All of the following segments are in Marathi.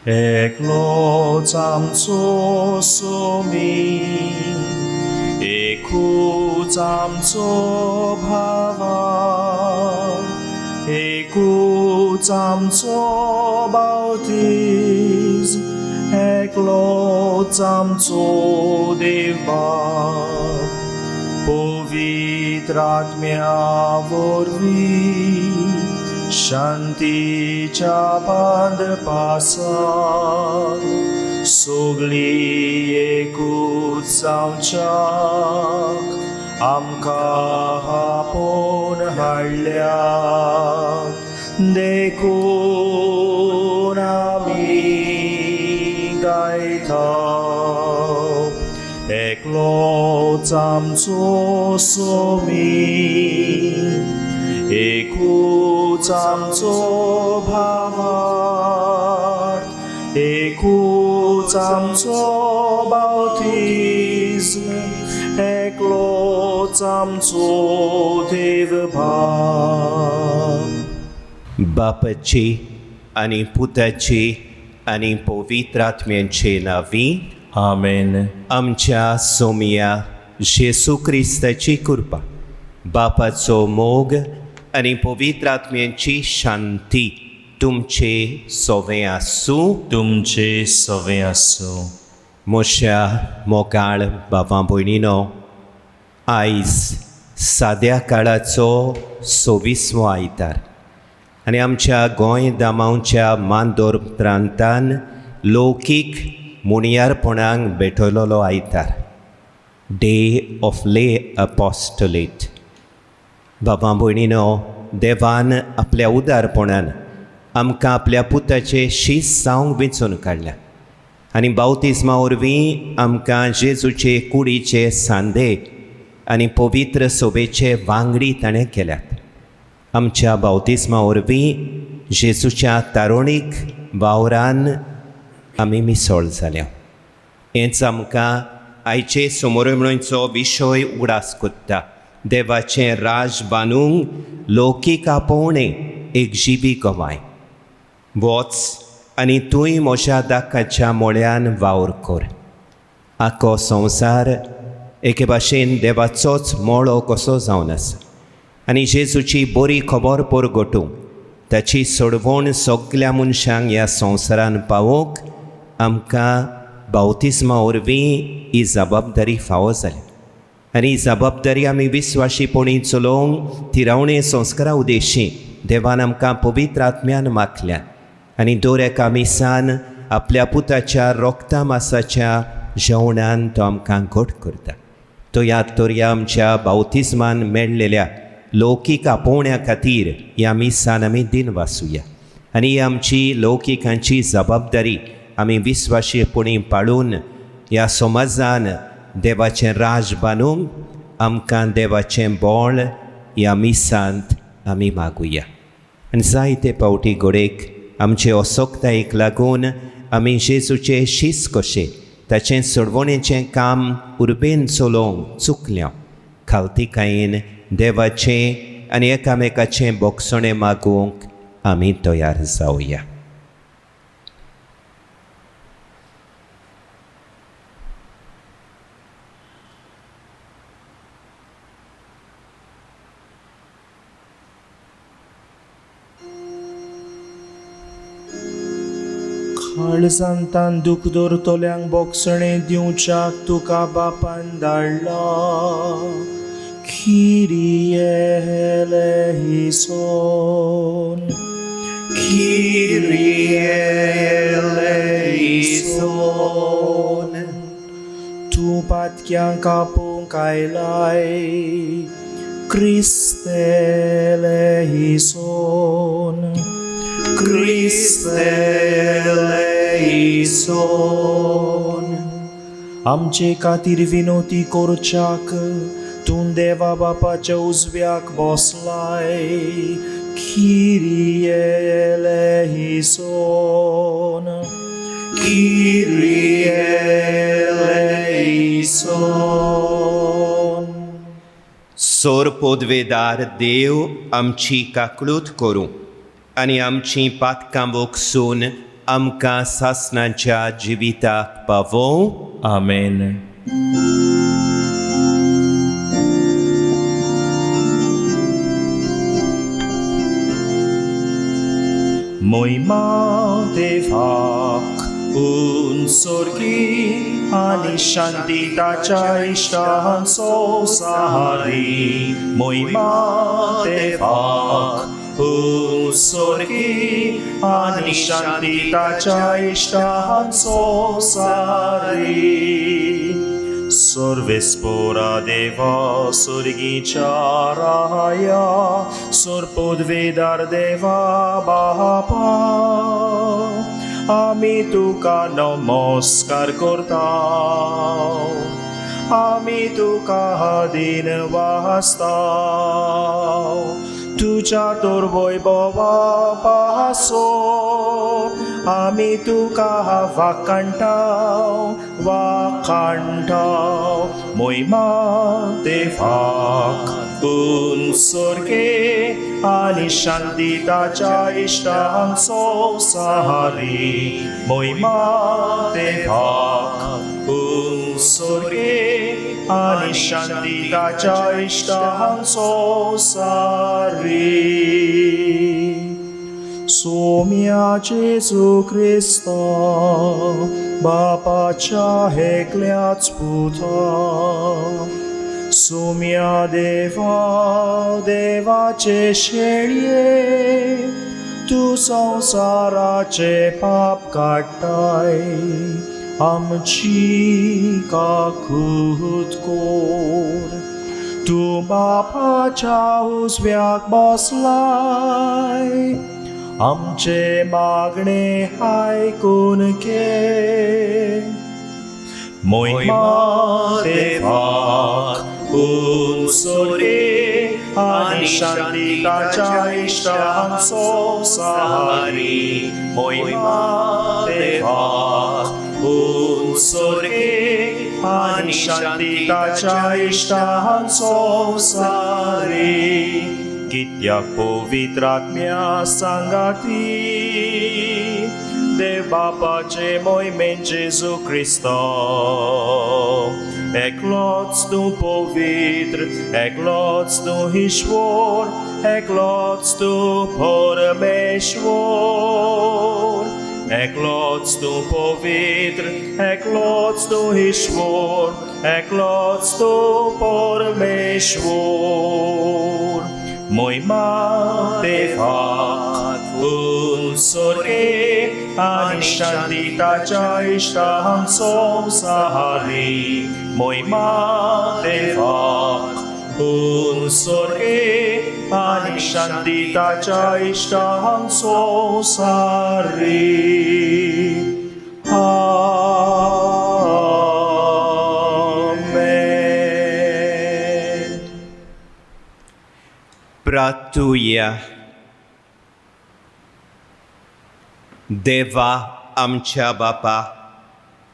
एकलोच आमचो सोमी, एकूच आमचो भावा, एकूच आमचो बावतीज, एकलोच आमचो देव बाप, पवित्र आत्म्या वरवीं शांतीच्या बांदपासान सगळीं एकूच जावच्याक आमकां आपोवन हाडल्या, देखून आमी गायता, एकलोच आमचो सोमी, एकूच आमचो भावार्थ, एकूच आमचो बावतीस्म, एकलोच आमचो देव बाप. बापाची आनी पुताची आनी पवित्र आत्म्याचे नांवी आमेन. आमच्या सोमिया जेसू क्रिस्ताची कृपा, बापाचो मोग आनी पवित्र आत्म्याची शांती तुमचे सोवे आसूं. तुमचे सवे आसूं. म्हज्या मोगाळ भावां भयणीनो, आयज साद्या काळाचो 26वो आयतार आनी आमच्या गोंय दामांवच्या मांदोर प्रांतान लौकीक मुणयारपणांक भेटयलोलो आयतार, डे ऑफ ले अपॉस्टोलेट. बाबा भयणीनो, देवान आपल्या उदारपणान आमकां आपल्या पुताचे शीस जावंक वेंचून काडल्या आनी बावतिस्मा वरवीं आमकां जेजूचे कुडीचे सांदे आनी पवित्र सोबेचे वांगडी ताणें केल्यात. आमच्या बावतिस्मा वरवीं जेजूच्या तारुणीक वावरान आमी मिसळ जाल्या. हेंच आमकां आयचे समोरमणीचो विशय उगडास कोत्ता. देवाचें राज बांदूंक लौकीक आपोवणें एक जिवी गोवाय. वच आनी तूंय म्हज्या दाकाच्या मोळ्यान वावर कर. आख्खो संवसार एके भाशेन देवाचोच मोळो कसो जावन आसा आनी जेजूची बरी खबर परगटूंक ताची सोडवण सगल्या मनशांक ह्या संवसारान पावोवंक आमकां बावतिस्मा वरवीं ही जबाबदारी फावो जाली आनी ही जबाबदारी आमी विस्वाशीपणी चलोवंक तिरावणे संस्कारा उदेशी देवान आमकां पवित्र आत्म्यान माखल्या आनी दर एका मिसान आपल्या पुताच्या रोगता मासाच्या जेवणान तो आमकां घट करता. तो याद दवरया, आमच्या बावतिस्मान मेळलेल्या लौकीक आपोवण्या खातीर ह्या मिसान आमी दिन वाचुया आनी ही आमची लौकिकांची जबाबदारी आमी विस्वाशीपणी पाळून ह्या समाजान देवाचें राज बांदूंक आमकां देवाचें बोळ ह्या मिसांत आमी मागुया. आनी जायते पावटी घोडेक आमचे असोक्तायेक लागून आमी जेजूचे शीस कशे ताचें सोडवणेचें काम उर्बेन चलोवंक चुकल्या. खालतीकायेन देवाचें आनी एकामेकाचें बोगसणें मागोवंक आमी तयार जावया. काळजांतान दूख दवरतल्यांक बोगसणें दिवच्याक तुका बापान धाडला. Kyrie eleison, Kyrie eleison. तूं पातक्यांक आपोवंक आयलाय, Christe eleison, Christe eleison. आमचे खातीर विनोती करच्याक तूं देवा बापाच्या उजव्याक बसलाय. Kyrie eleison, Kyrie eleison. सोर पोदवेदार देव आमची काकळूत करूं आनी आमची पातकां बोगसून आमकां सासणाच्या जिविताक पावों. आमेन. मोहिमा देवाक उंचोर्गी आनी शांती ताच्या इश्टांचो सहारी. मोहिमा देवाक उंचोर्गी आनी शांती ताच्या इश्टांचो सहारी. Sorvespora Deva Surgicha Raya Sorpodvedar Deva Bapa Ami Tuka Namaskar Kortao Ami Tuka Hadin Vastao Tuja Torboi Bova Paso Ami Tuka Vakantao Vakantao Moima Devak Unsorge Ani Shantitacha Ishtanso Sahari Moima Devak Unsorge Ani Shantitacha Ishtanso Sahari. Somia Jesu Christa, Bapaच्या हेकल्याच पुता. Somia Deva, देवाचे शेळये, तू संसाराचे पाप काढताय, आमची काकूत कोर. तू बापाच्या उजव्याक बसलाय, आमचे मागणे आयकून घे. मोहिमा देवाक उंचोर्गे आनी शांतिकाच्या इश्टांचो सहारी. मोहिमा देवाक उंचोर्गे आनी शांतिकाच्या इश्टांचो सहारी. कित्याक पवित्र आत्म्या सांगाती देव बापाचे मोहिमेन जेजू क्रिस्ता. एकलोच तूं पवित्र, एकलोच तूं ईश्वर, एकलोच तूं परमेश्वर. एकलोच तूं पवित्र, एकलोच तूं ईश्वर, एकलोच तूं परमेश्वर. Moima Devat Unsorge Ani Shantitacha Ishtanso Sahari. Moima Devat Unsorge Ani Shantitacha Ishtanso Sahari. प्रार्थूया. देवा आमच्या बापा,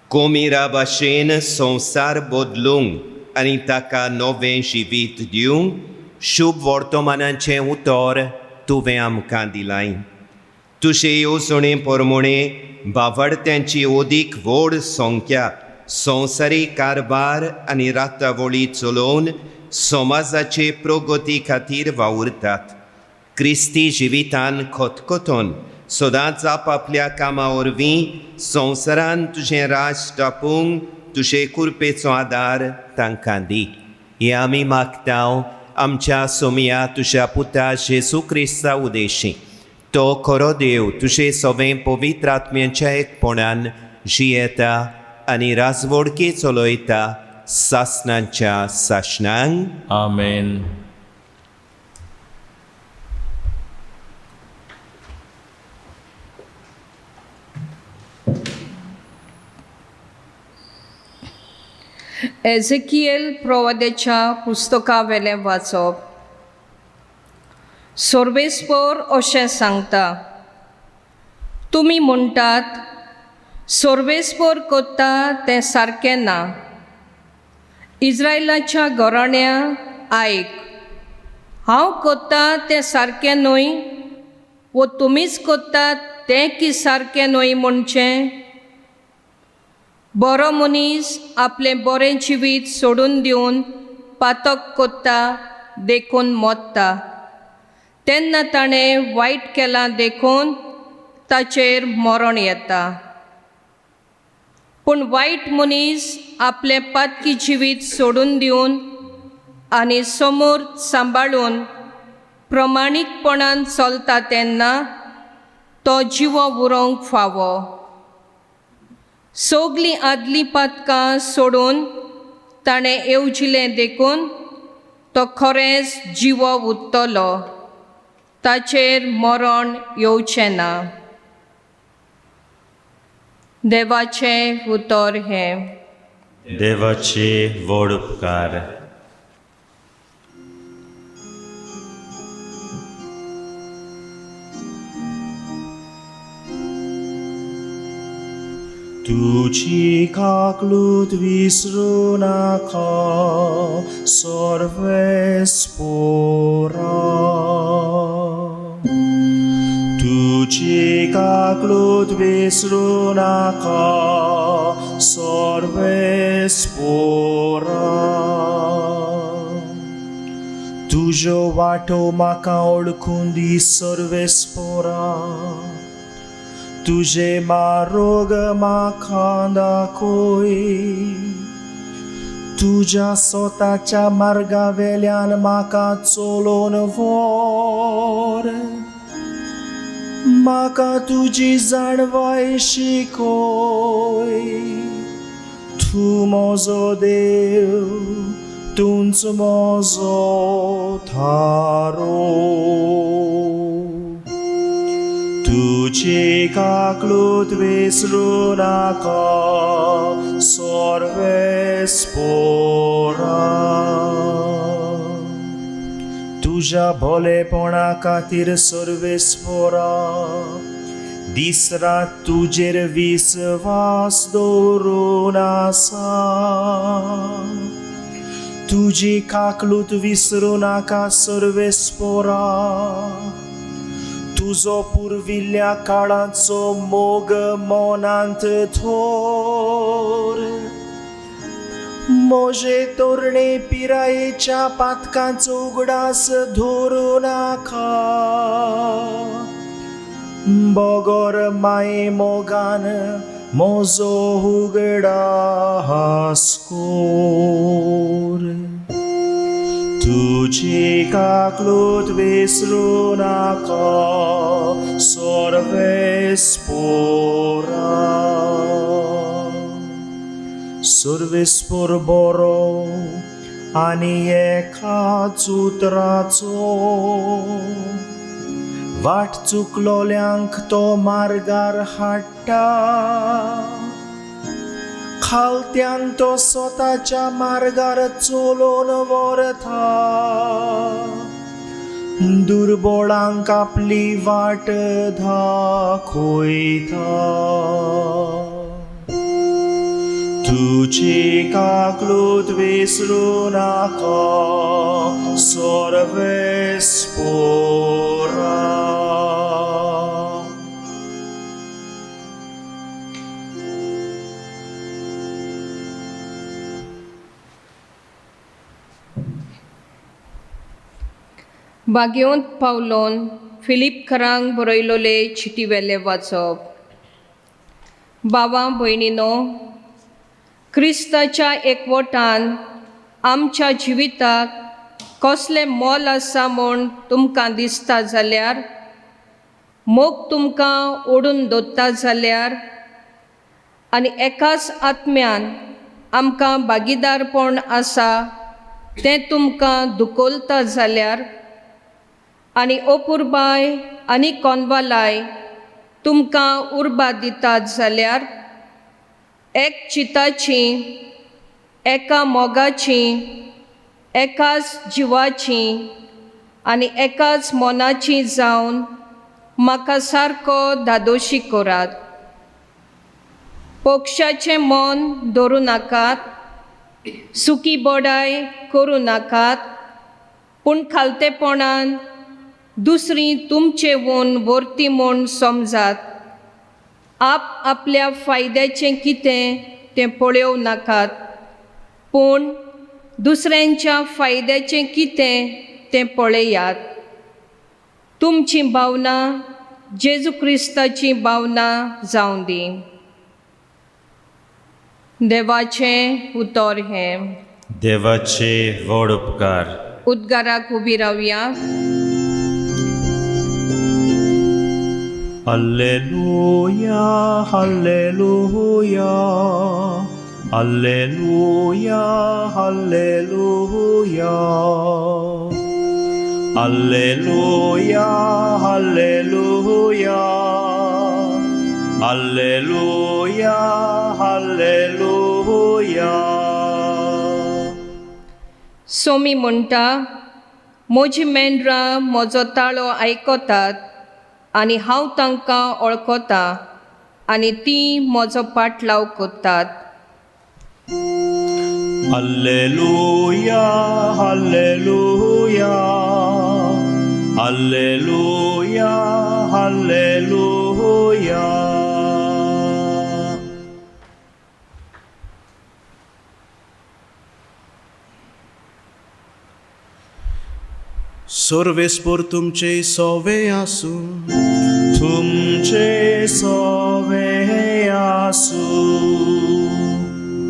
कोमिरा भाशेन संवसार बदलूंक आनी ताका नवें जिवीत दिवंक शुभ वर्तमानाचें उतर तुवें आमकां दिलाय. तुजे येवजणे प्रमाणे बावडत्यांची ओदीक व्हड संख्या संवसारी कारबार आनी रातावळी चलोवन समाजाचे प्रगती खातीर वावुरतात. क्रिस्ती जिवितान खतखतोन सदांच आपापल्या कामा वरवीं संवसारान तुजें राज टापूंक तुजे कृपेचो आदार तांकां दी. हें आमी मागतांव आमच्या सोमया तुज्या पुता जेजू क्रिस्ता उदेशी. तो खरो देव तुजे सवें पवित्र आत्म्याच्या एकपणान जियेता आनी राजवडकी चलयता सासणांच्या सासणांक. आमेन. एझेकिएल प्रवाद्याच्या पुस्तका वेलें वाचप. सोर्बेस्पोर अशें सांगता, तुमी म्हणटात सोर्बेस्पोर कोत्ता तें सारकें ना. इस्रायलाच्या घराण्या आयक, हांव कोत्ता तें सारकें न्हय वो तुमीच कोत्तात तें की सारकें न्हय म्हणचें? बरो मनीस आपलें बरें जिवीत सोडून दिवन पातक कोत्ता देखून मोडटा, तेन्ना ताणें वायट केलां देखून ताचेर मरण येता. पूण वायट मनीस आपलें पातकी जिवीत सोडून दिवन आनी समोर सांबाळून प्रमाणीकपणान चलता तेन्ना तो जिवो उरोवंक फावो. सगलीं आदलीं पातकां सोडून ताणें येवजिलें देखून तो खरेंच जिवो उरतलो, ताचेर मरण येवचें ना. देवाचें उतर हें. देवाचे व्हड उपकार. तुझी काकलूत विसरू नाका सर्वेस्पोरा. तुझी काकलूत विसरू नाका सर्वेस्पोरा. तुजो वाटो म्हाका ओळखून दी सर्वेस्पोरा. तुझे मारोग म्हाका दाखोय. तुझ्या स्वताच्या मार्गा वेल्यान म्हाका चलोवन व्हर. म्हाका तुजी जाणवाय शिकोय. तूं म्हजो देव, तूंच म्हजो थारो. तुझी काकलूत विसरू नाका सर्वेस्पोरा. तुझ्या भोलेपणा खातीर सर्वेस्पोरा दीस रात तुजेर विस्वास दवरून आसा. तुजी काकलूत विसरू नाका सर्वेस्पोरा. तुजो पुर्विल्ल्या काळाचो मोग मोनांत थोर. मोजे तोरणे पिरायेच्या पातकांचो उगडास धरू नाका. बोगोर माये मोगान म्हजो उगडास कोर. तुझी काकलूत विसरू नाका सर्वेस्पोरा. सर्वेस्पोर बरो आनी एकाच उतराचो. वाट चुकलोल्यांक तो मार्गार हाडटा. खालत्यांक तो स्वताच्या मार्गार चलोवन व्हरता. दुर्बळांक आपली वाट दाखयता. तुझी काकलूत विसरू नाका सर्वेस्पोरा. बागेवंत पावलोन फिलिपकारांक बरयलोले चिटी वेले वाचप. भावां भयणीनो, क्रिस्ताच्या एकवटान आमच्या जिविताक कसलें मोल आसा म्हूण तुमकां दिसता जाल्यार, मोग तुमकां ओडून दवरता जाल्यार आनी एकाच आत्म्यान आमकां भागीदारपण आसा तें तुमकां दुखोलता जाल्यार, आनी अपुरबाय आनी कोनवालाय तुमकां उर्बा दितात जाल्यार, एक चिताची, एका मोगाची, एकाच जिवाची आनी एकाच मोनाची जावन म्हाका सारको धादोशी करात. पक्षाचें मन धरूं नाकात, सुकी बोडाय करूं नाकात, पूण खालतेपणान दुसरीं तुमचे वून वर्ती म्हूण समजात. आपल्या फायद्याचें कितें तें पळोवं नाकात, पूण दुसऱ्यांच्या फायद्याचें कितें तें पळयात. तुमची भावना जेजू क्रिस्ताची भावना जावं दी. देवाचें उतर हें. देवाचे व्हड उपकार. उद्गाराक उबी रावया. Alleluia, Alleluia, Alleluia, Alleluia, Alleluia, Alleluia, Alleluia, Alleluia. Somi म्हणटा, म्हजी मेंढरां म्हजो ताळो आयकतात आनी हांव तांकां वळखतां आनी तीं म्हजो पाटलाव कोत्तात. Alleluia, Alleluia, Alleluia, Alleluia. सर्वेस्पर तुमचे सोवे आसूं, तुमचे सोवे आसूं.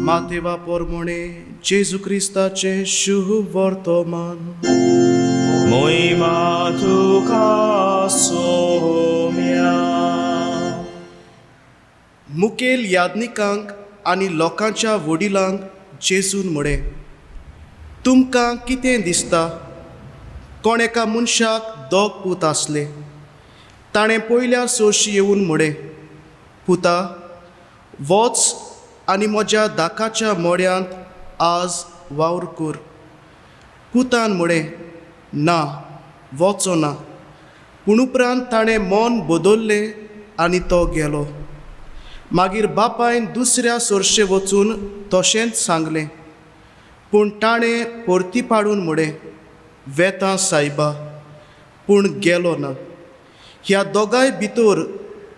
मातेवा पोरमोणे जेजू क्रिस्ताचे शुभ वर्तमान. मोहिमा तुका सोम्या. मुखेल याज्ञिकांक आनी लोकांच्या वडिलांक जेजून म्हणे, तुमकां कितें दिसता? कोण एका मनशाक दोग पूत आसले. ताणें पयल्या सोशी येवन म्हणे, पुता, वच आनी म्हज्या दाकाच्या मड्यांत आज वावर कर. पुतान म्हळें, ना, वचो ना. पूण उपरांत ताणें मन बदल्लें आनी तो गेलो. मागीर बापायन दुसऱ्या सोर्शे वचून तशेंच सांगलें. पूण ताणें परती पाडून म्हळें, वेतां सायबा, पूण गेलो ना. ह्या दोगांय भितर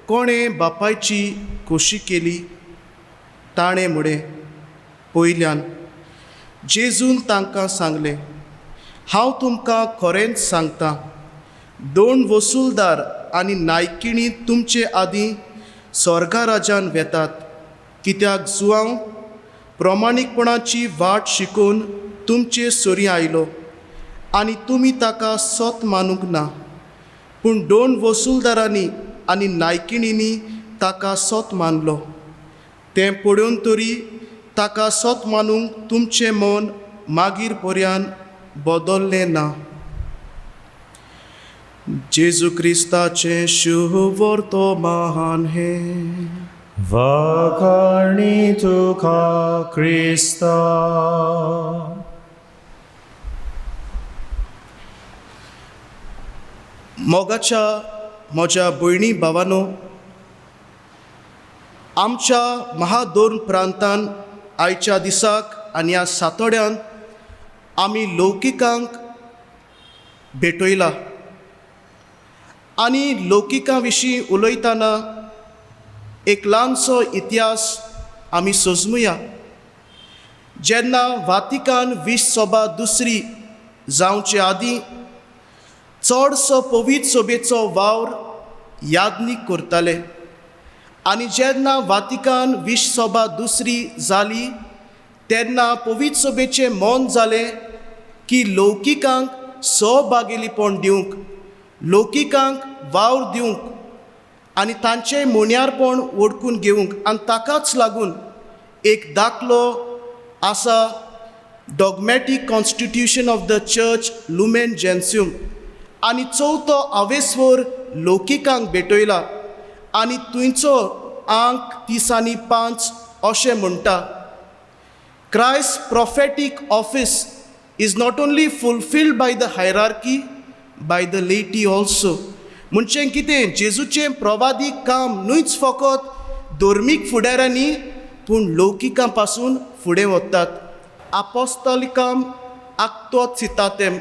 कोणें बापायची खोशी केली? ताणें म्हळें, पयल्यान. जेजून तांकां सांगलें, हांव तुमकां खरेंच सांगतां, 2 वसूलदार आनी नायकिणी तुमचे आदीं स्वर्गा राज्यांत वेतात. कित्याक जुआंव प्रमाणीकपणाची वाट शिकून तुमचे सोरी आयलो आनी तुमी ताका सोत मानूंक ना. पूण 2 वसूलदारांनी आनी नायकिणींनी ताका सोत मानलो. तें पळोवन तरी ताका सोत मानूंक तुमचें मन मागीर पर्यान बदल्लें ना. जेजू क्रिस्ताचें शुभ वर्तमान हें. वखणी तुका क्रिस्ता. मोगाच्या म्हज्या भयणी भावानो, आमच्या महादोन प्रांतान आयच्या दिसाक आनी ह्या सातोड्यांत आमी लौकिकांक भेटयला. आनी लौकिकां विशीं उलयतना एक ल्हानसो इतिहास आमी सोजमुया. जेन्ना वातिकान 20 सभा दुसरी जावचे आदीं चडसो पवित्र सभेचो वावर याज्ञीक करताले. आनी जेन्ना वातिकान 20 सभा दुसरी जाली तेन्ना पवित्र सभेचें मन जालें की लौकिकांक सहभागिलीपण दिवंक, लौकिकांक वावर दिवंक आनी तांचें मोन्यारपण ओडकून घेवंक. आनी ताकाच लागून एक दाखलो आसा, dogmatic constitution of the church Lumen Gentium. आनी 4थो आवेस्वर लौकिकांक भेटयला. आनी थंयचो अंक 30 आनी 5 अशें म्हणटा, Christ's prophetic office is not only fulfilled by the hierarchy, by the laity also. म्हणजे कितें? जेजूचें प्रवादीक काम न्हूच फकत धर्मीक फुडाऱ्यांनी पूण लौकिकां पासून फुडें वतात. आपोस्तलिकाम आक्तो सितातेम.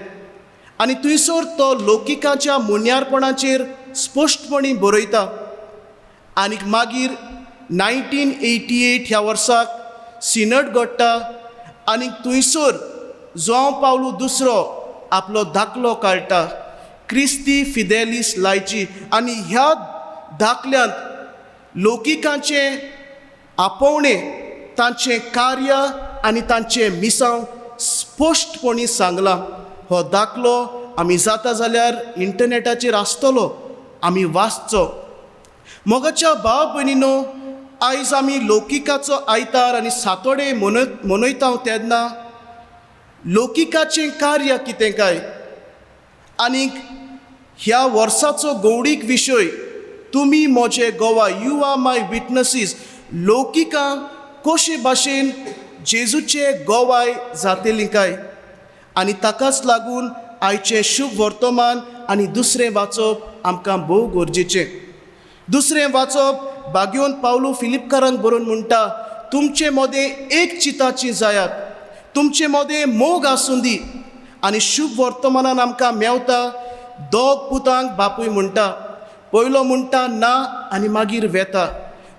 आनी थंयसर तो लौकिकाच्या मुन्यारपणाचेर स्पश्टपणी बरयता. आनीक मागीर 1988 ह्या वर्साक सिनड घडटा आनीक थंयसर जोआंव पावलो दुसरो आपलो दाखलो काडटा क्रिस्ती फिदेलिस लायची आनी ह्या दाखल्यांत लौकिकांचें आपोवणें तांचें कार्य आनी तांचें मिसांव स्पश्टपणी सांगलां. हो दाखलो आमी जाता जाल्यार इंटरनेटाचेर आसतलो, आमी वाचचो. मोगाच्या भाव भयणीनो, आयज आमी लौकिकाचो आयतार आनी सातोडे मनयता तेन्ना लौकिकाचें कार्य कितें काय आनीक ह्या वर्साचो गौडीक विशय तुमी मोजे गोवा, यू आर माय विटनसीस. लौकिकां कशे भाशेन जेजूचें गोवाय जातलीं काय आनी ताकाच लागून आयचें शुभ वर्तमान आनी दुसरें वाचप आमकां भोव गरजेचें. दुसरें वाचप बागेवन पावलो फिलिपकारांक बरोवन म्हणटा, तुमचे मदें एक चिताची जायात, तुमचे मदें मोग आसूं दी. आनी शुभ वर्तमानान आमकां मेवता दोग पुतांक बापूय म्हणटा. पयलो म्हणटा ना आनी मागीर वेता,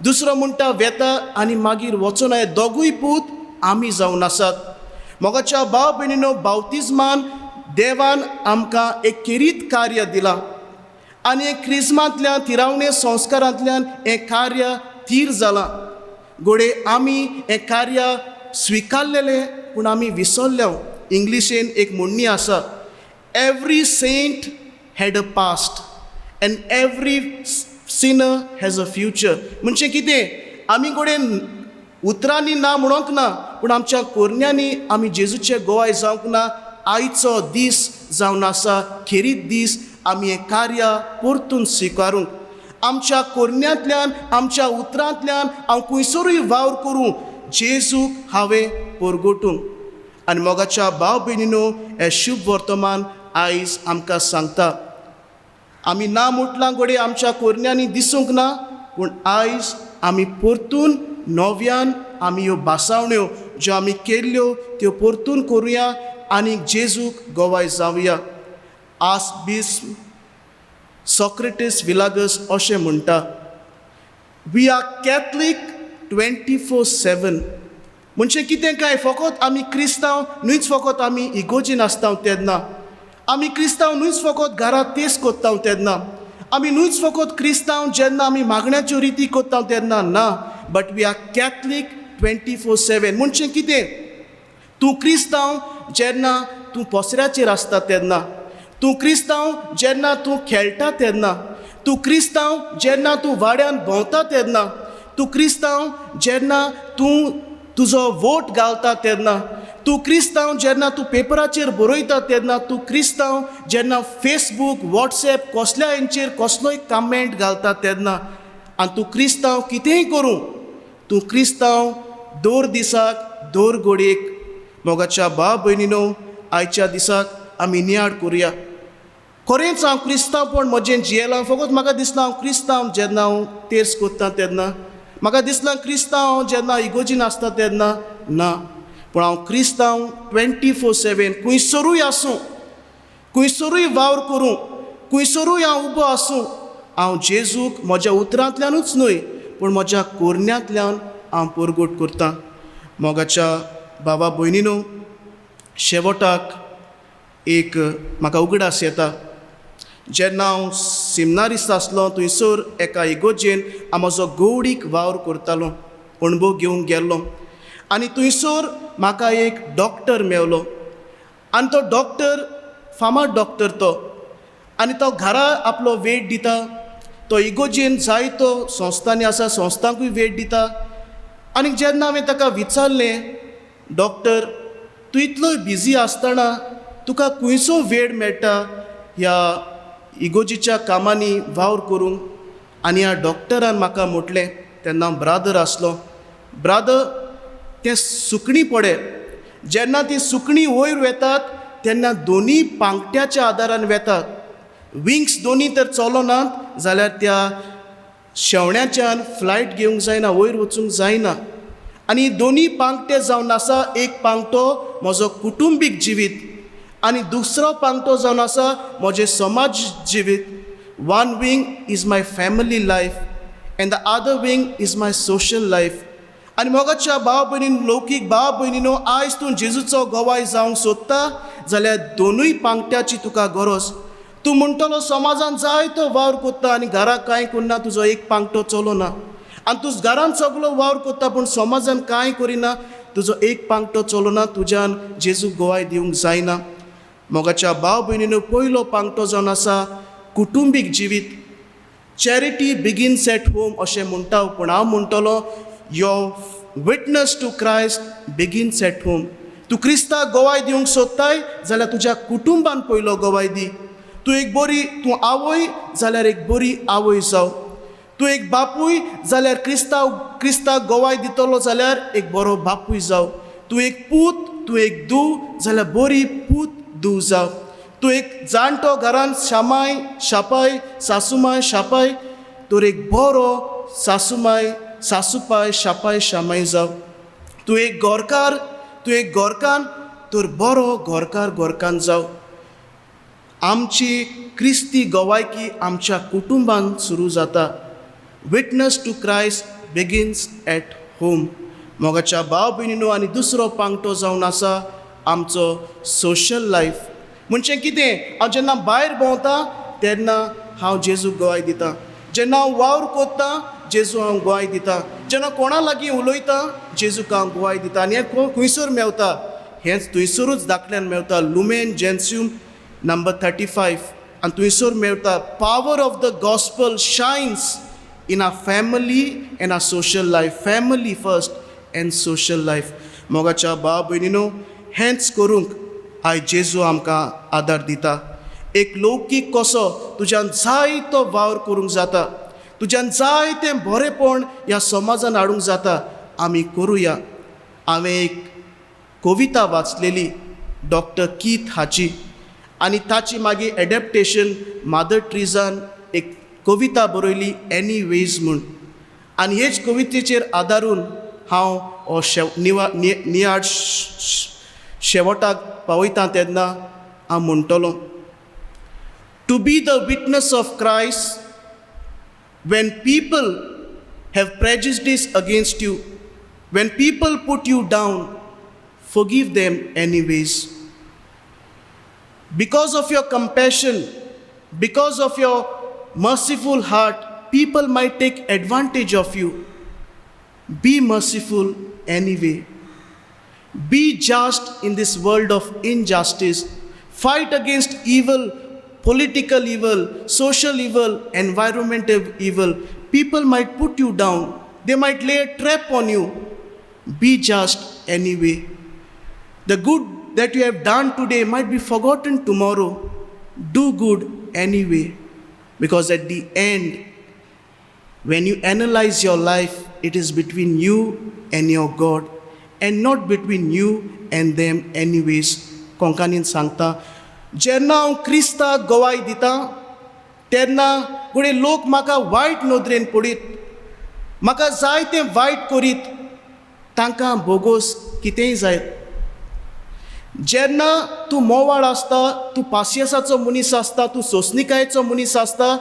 दुसरो म्हणटा वेता आनी मागीर वचून हे दोगूय पूत आमी जावन आसात. मोगाच्या भाव भयणीनो, बावतिजमान देवान आमकां एक किरीत कार्य दिलां आनी हे क्रिस्मांतल्यान तिरावणे संस्कारांतल्यान हें कार्य तीर जालां. घोडे आमी हें कार्य स्विकारलेलें पूण आमी विसरल्या. इंग्लिशेन एक म्हणणी आसा, every saint had a past and every sinner has a future. म्हणजे कितें, आमी घोडे उतरांनी ना म्हणोंक ना, पूण आमच्या कोरण्यांनी आमी जेजूचे गोवाय जावंक ना. आयचो दीस जावन आसा खेरीत दीस आमी हें कार्य परतून स्विकारूंक. आमच्या कोरण्यांतल्यान, आमच्या उतरांतल्यान हांव खंयसरूय वावर करूं, जेजूक हांवें परगोटूंक. आनी मोगाच्या भाव भयणीनो, हें शुभ वर्तमान आयज आमकां सांगता. आमी ना म्हटलां घोडे आमच्या कोरण्यांनी दिसूंक ना, पूण आयज आमी परतून नव्यान आमी ह्यो भासावण्यो ज्यो आमी केल्ल्यो त्यो परतून करुया आनी जेजूक गोवाय जावया. आस सॉक्रेटीस विलागस अशें म्हणटा, वी आर कॅथलीक 24/7. म्हणजे कितें काय, फकत आमी क्रिस्तांव न्हूच फकत आमी इगोजीन आसता तेन्ना, आमी क्रिस्तांव न्हूच फकत घरांत तेस कोत्ता तेन्ना, आमी न्हूच फकत क्रिस्तांव जेन्ना आमी मागण्याच्यो रिती कोत्ता तेन्ना ना, बट वी आर कॅथलीक 24/7. म्हणजे कितें, तूं क्रिस्तांव जेन्ना तूं पोसऱ्याचेर आसता तेन्ना, तूं क्रिस्तांव जेन्ना तूं खेळटा तेन्ना, तूं क्रिस्तांव जेन्ना तूं वाड्यान भोंवता तेन्ना, तूं क्रिस्तांव जेन्ना तूं तुजो वोट घालता तेन्ना, तूं क्रिस्तांव जेन्ना तूं पेपराचेर बरयता तेन्ना, तूं क्रिस्तांव जेन्ना फेसबूक, वॉट्सॅप कसल्या हांचेर कसलोय कमेंट घालता तेन्ना, आनी तूं क्रिस्तांव कितेंय करूं, तूं क्रिस्तांव दर दिसाक दर घोडयेक. मोगाच्या भाव भयणीनो, आयच्या दिसाक आमी नियाळ करुया. खरेंच हांव क्रिस्तांवपण म्हजें जियेलां. फकत म्हाका दिसना हांव क्रिस्तांव जेन्ना हांव तेर्स कोत्ता तेन्ना, म्हाका दिसना क्रिस्तांव जेन्ना इगोजीन आसता तेन्ना, ना. पूण हांव क्रिस्तांव 24/7 खंयसरूय आसूं, खंयसरूय वावर करूं, खंयसरूय हांव उबो आसूं, हांव जेजूक म्हज्या उतरांतल्यानूच न्हय पूण म्हज्या कोरण्यांतल्यान हांव परगोट करतां. मोगाच्या भावा भयणीनो, शेवटाक एक म्हाका उगडास येता. जेन्ना हांव सिमनारिस्त आसलो थंयसर एका इगोजेन हांव म्हजो गौडीक वावर करतालो, अणभव घेवंक गेल्लो. आनी थंयसर म्हाका एक डॉक्टर मेवलो आनी तो डॉक्टर फामाद डॉक्टर तो. आनी तो घरा आपलो वेट दिता. तो इगोजेन जायतो संस्थांनी आसा, संस्थांकूय वेट दिता. आनी जेन्ना हांवें ताका विचारलें, डॉक्टर तूं इतलो बिजी आसतना तुका खंयचो वेळ मेळटा ह्या इगोजीच्या कामांनी वावर करूंक? आनी ह्या डॉक्टरान म्हाका म्हटलें, तेन्ना हांव ब्रादर आसलो, ब्रादर तें सुकणीं पळय, जेन्ना ती सुकणीं वयर वेतात तेन्ना दोनी पांगट्याच्या आदारान वेतात. विंग्स दोनी तर चलोनात जाल्यार त्या शेवण्याच्यान फ्लायट घेवंक जायना, वयर वचूंक जायना. आनी दोनी पांगटे जावन आसा, एक पांगटो म्हजो कुटुंबीक जिवीत आनी दुसरो पांगटो जावन आसा म्हजें समाज जिवीत. One wing is my family life and the other wing is my social life. आनी मोगाच्या भाव भयणीन लौकीक भाव भयणीनो आयज तूं जेजूचो गोवाय जावंक सोदता जाल्यार दोनूय पांगट्याची तुका गरज. तूं म्हणटलो समाजान जायतो वावर कोत्ता आनी घराक कांय करना, तुजो एक पांगटो चलोना. आनी तूं घरान सगळो वावर कोत्ता पूण समाजान कांय करिना, तुजो एक पांगटो चलोना, तुज्यान जेजूक गोवाय दिवंक जायना. मोगाच्या भाव भयणीनो पयलो पांगटो जावन आसा कुटुंबीक जिवीत. चॅरिटी बिगिन्स एट होम अशें म्हणटा, पूण हांव म्हणटलो your witness to Christ begins at home. तूं क्रिस्ताक गोवाय दिवंक सोदताय जाल्यार तुज्या कुटुंबान पयलो गोवाय दी. तूं आवय जाल्यार एक बरी आवय जाव. तूं एक बापूय जाल्यार क्रिस्ताक गोवाय दितलो जाल्यार एक बरो बापूय जाव. तूं एक पूत, तूं एक धूव जाल्यार बरी पूत धूव जाव. तूं एक जाणटो घरान शापाय सासूमाय शापाय, तर एक बरो सासूपाय शामाय जाव. तूं एक गोरकान तर बरो गोरकान जाव. आमची क्रिस्ती गोवायकी आमच्या कुटुंबान सुरू जाता. Witness to Christ begins at home. मोगाच्या भाव भयणीनो आनी दुसरो पांगटो जावन आसा आमचो सोशल लायफ. म्हणजे कितें, हांव जेन्ना भायर भोंवता तेन्ना हांव जेजूक गोवाय दितां. जेन्ना हांव वावर कोत्ता जेजू हांव गोवाय दितां. जेन्ना कोणा लागीं उलयता जेजूक हांव गोवाय दितां. आनी हें खंयसर मेवता, हें थंयसरूच धाकट्यान मेवता. लुमेन जेन्स्यूम नंबर 35 आनी थंयसर मेवता power of the gospel shines in our family and our social life. Family first and social life. मोगाच्या भाव भयणीनो हेंच करूंक आयज जेजू आमकां आदार दिता. एक लौकीक कसो तुज्यान जायतो वावर करूंक जाता, तुज्यान जायतें बरेंपण ह्या समाजान हाडूंक जाता. आमी करुया. हांवें एक कविता वाचलेली डॉक्टर कीथ हाची, आनी ताची मागीर एडेप्टेशन मादर ट्रिजान एक कविता बरयली एनीवेज म्हूण. आनी हेच कवितेचेर आदारून हांव हो नियाळ शेवटाक पावयता तेन्ना हांव म्हणटलों. To be the witness of Christ when people have prejudice against you, when people put you down, forgive them anyways. Because of your compassion, because of your merciful heart, people might take advantage of you. Be merciful anyway. Be just in this world of injustice. Fight against evil, political evil, social evil, environmental evil. People might put you down. They might lay a trap on you. Be just anyway. The good that you have done today might be forgotten tomorrow. Do good anyway. Because at the end, when you analyze your life, it is between you and your God, and not between you and them anyways. कोंकानीन सांगता, जेन्ना हांव क्रिस्ताक गोवाय दितां तेन्ना फुडें लोक म्हाका वायट नदरेन पळयत, म्हाका जायतें वायट करीत, तांकां बोगोस कितेंय जायत. जेन्ना तूं मोवाळ आसता, तूं पासियेंसाचो मनीस आसता, तूं सोंसणिकायेचो मनीस आसता,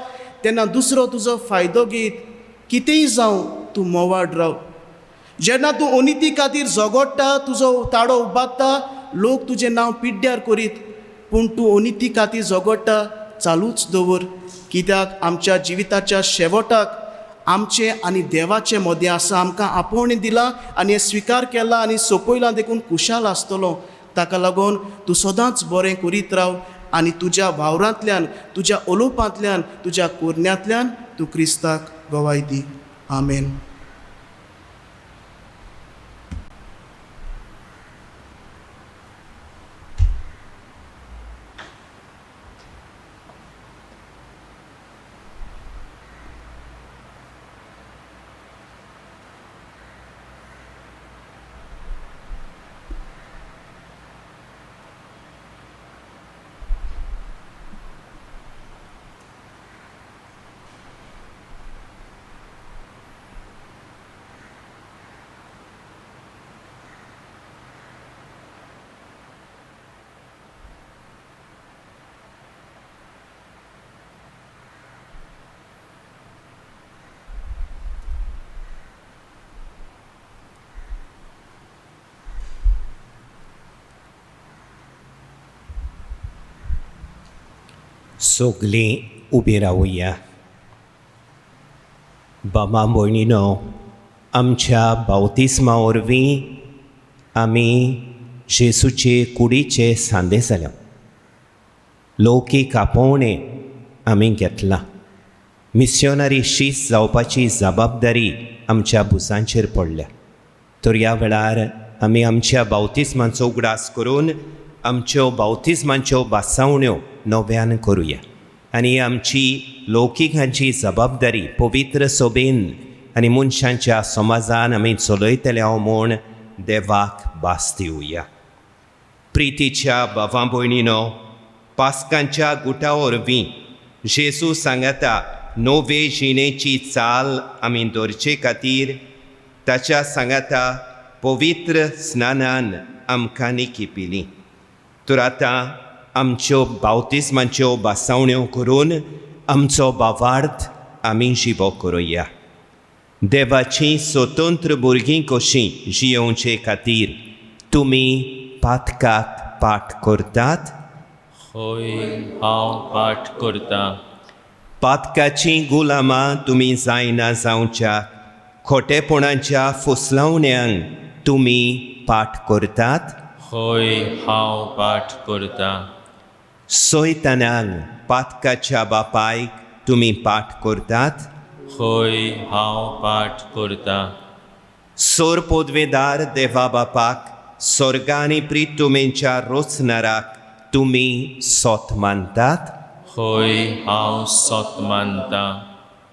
तेन्ना दुसरो तुजो फायदो घेयत. कितेंय जावं तूं मोवाळ राव. जेन्ना तूं अनिती खातीर झगडटा, तुजो ताळो उबारता, लोक तुजें नांव पिड्ड्यार करीत, पूण तूं अनिती खातीर झगडटा चालूच दवर. कित्याक आमच्या जिविताच्या शेवटाक आमचें आनी देवाचें मदें आसा. आमकां आपोवणें दिलां आनी हें स्विकार केलां आनी सोंपयलां देखून खुशाल आसतलो. ताका लागून तूं सदांच बरें करीत राव आनी तुज्या वावरांतल्यान, तुज्या उलोवपांतल्यान, तुज्या कुरण्यांतल्यान तूं क्रिस्ताक गोवाय दी. आमेन. सगळीं उबी रावुया. बाबा भयणीनो, आमच्या बावतिस्मा वरवीं आमी जेसूचे कुडीचे सांदे जाल्या. लौकीक आपोवणें आमी घेतलां. मिस्योनरी शीस जावपाची जबाबदारी आमच्या भुजांचेर पडल्या. तर ह्या वेळार आमी आमच्या बावतिस्मांचो उगडास करून आमच्यो बावतिस्मांच्यो बासावण्यो नव्यान करुया. आनी आमची लौकिकांची जबाबदारी पवित्र सोबेन आनी मनशांच्या समाजान आमी चलयतले हांव म्हूण देवाक भास दिवया. प्रितीच्या भावां भयणीनो, पास्कांच्या गुटा वरवीं जेसू सांगता नवे जिणेची चाल आमी दवरचे खातीर ताच्या सांगता पवित्र स्नानान आमकां निकिपिली. तर आतां आमच्यो बावतिस्मांच्यो बासावण्यो करून आमचो भावार्थ आमी जिवो करुया. देवाची स्वतंत्र भुरगीं कशीं जियोवचे खातीर तुमी पातकाक पाठ करतात? होय, हांव पाठ करतां. पातकाची गुलामां तुमी जायना जावच्याक खोटेपणाच्या फुसलावण्यांक तुमी पाठ करतात? होय, हांव पाठ करतां. सैतानाक पातकाच्या बापायक तुमी पाठ करतात? होय, हांव पाठ करतां. सोर पदवेदार देवा बापाक स्वर्गा आनी प्रितुमेंच्या रोचणाराक तुमी सोत मानतात? होय, हांव सोत मानतां.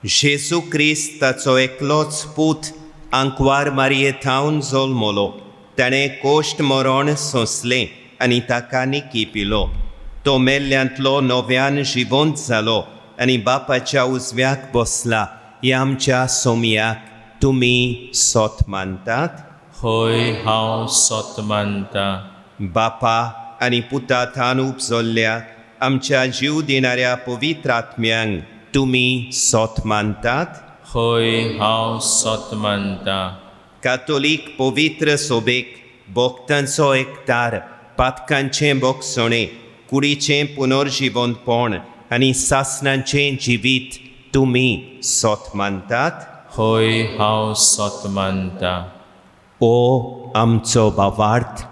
जेसू क्रिस्त ताचो एकलोच पूत आंकवार मारयेंतावन जल्मलो. ताणें कोश्ट मरण सोंसलें आनी ताका निकिपिलो. तो मेल्ल्यांतलो नव्यान जिवंत जालो आनी बापाच्या उजव्याक बसला. ह्या आमच्या सोमयाक तुमी सोत मानतात? होय, हांव सोत मानतां. बापा आनी पुतांतान उपजल्ल्या आमच्या जीव दिणाऱ्या पवित्र आत्म्यांक तुमी सोत मानतात? होय, हांव सोत मानतां. कातोलीक पवित्र सोबेक भोगतांचो एकठार, पातकांचें भोगसणें, कुडीचें पुनर्जिवंतपण आनी सासणांचें जिवीत तुमी सोत मानतात? होय, हांव सोत मानतां. ओ आमचो भावार्थ,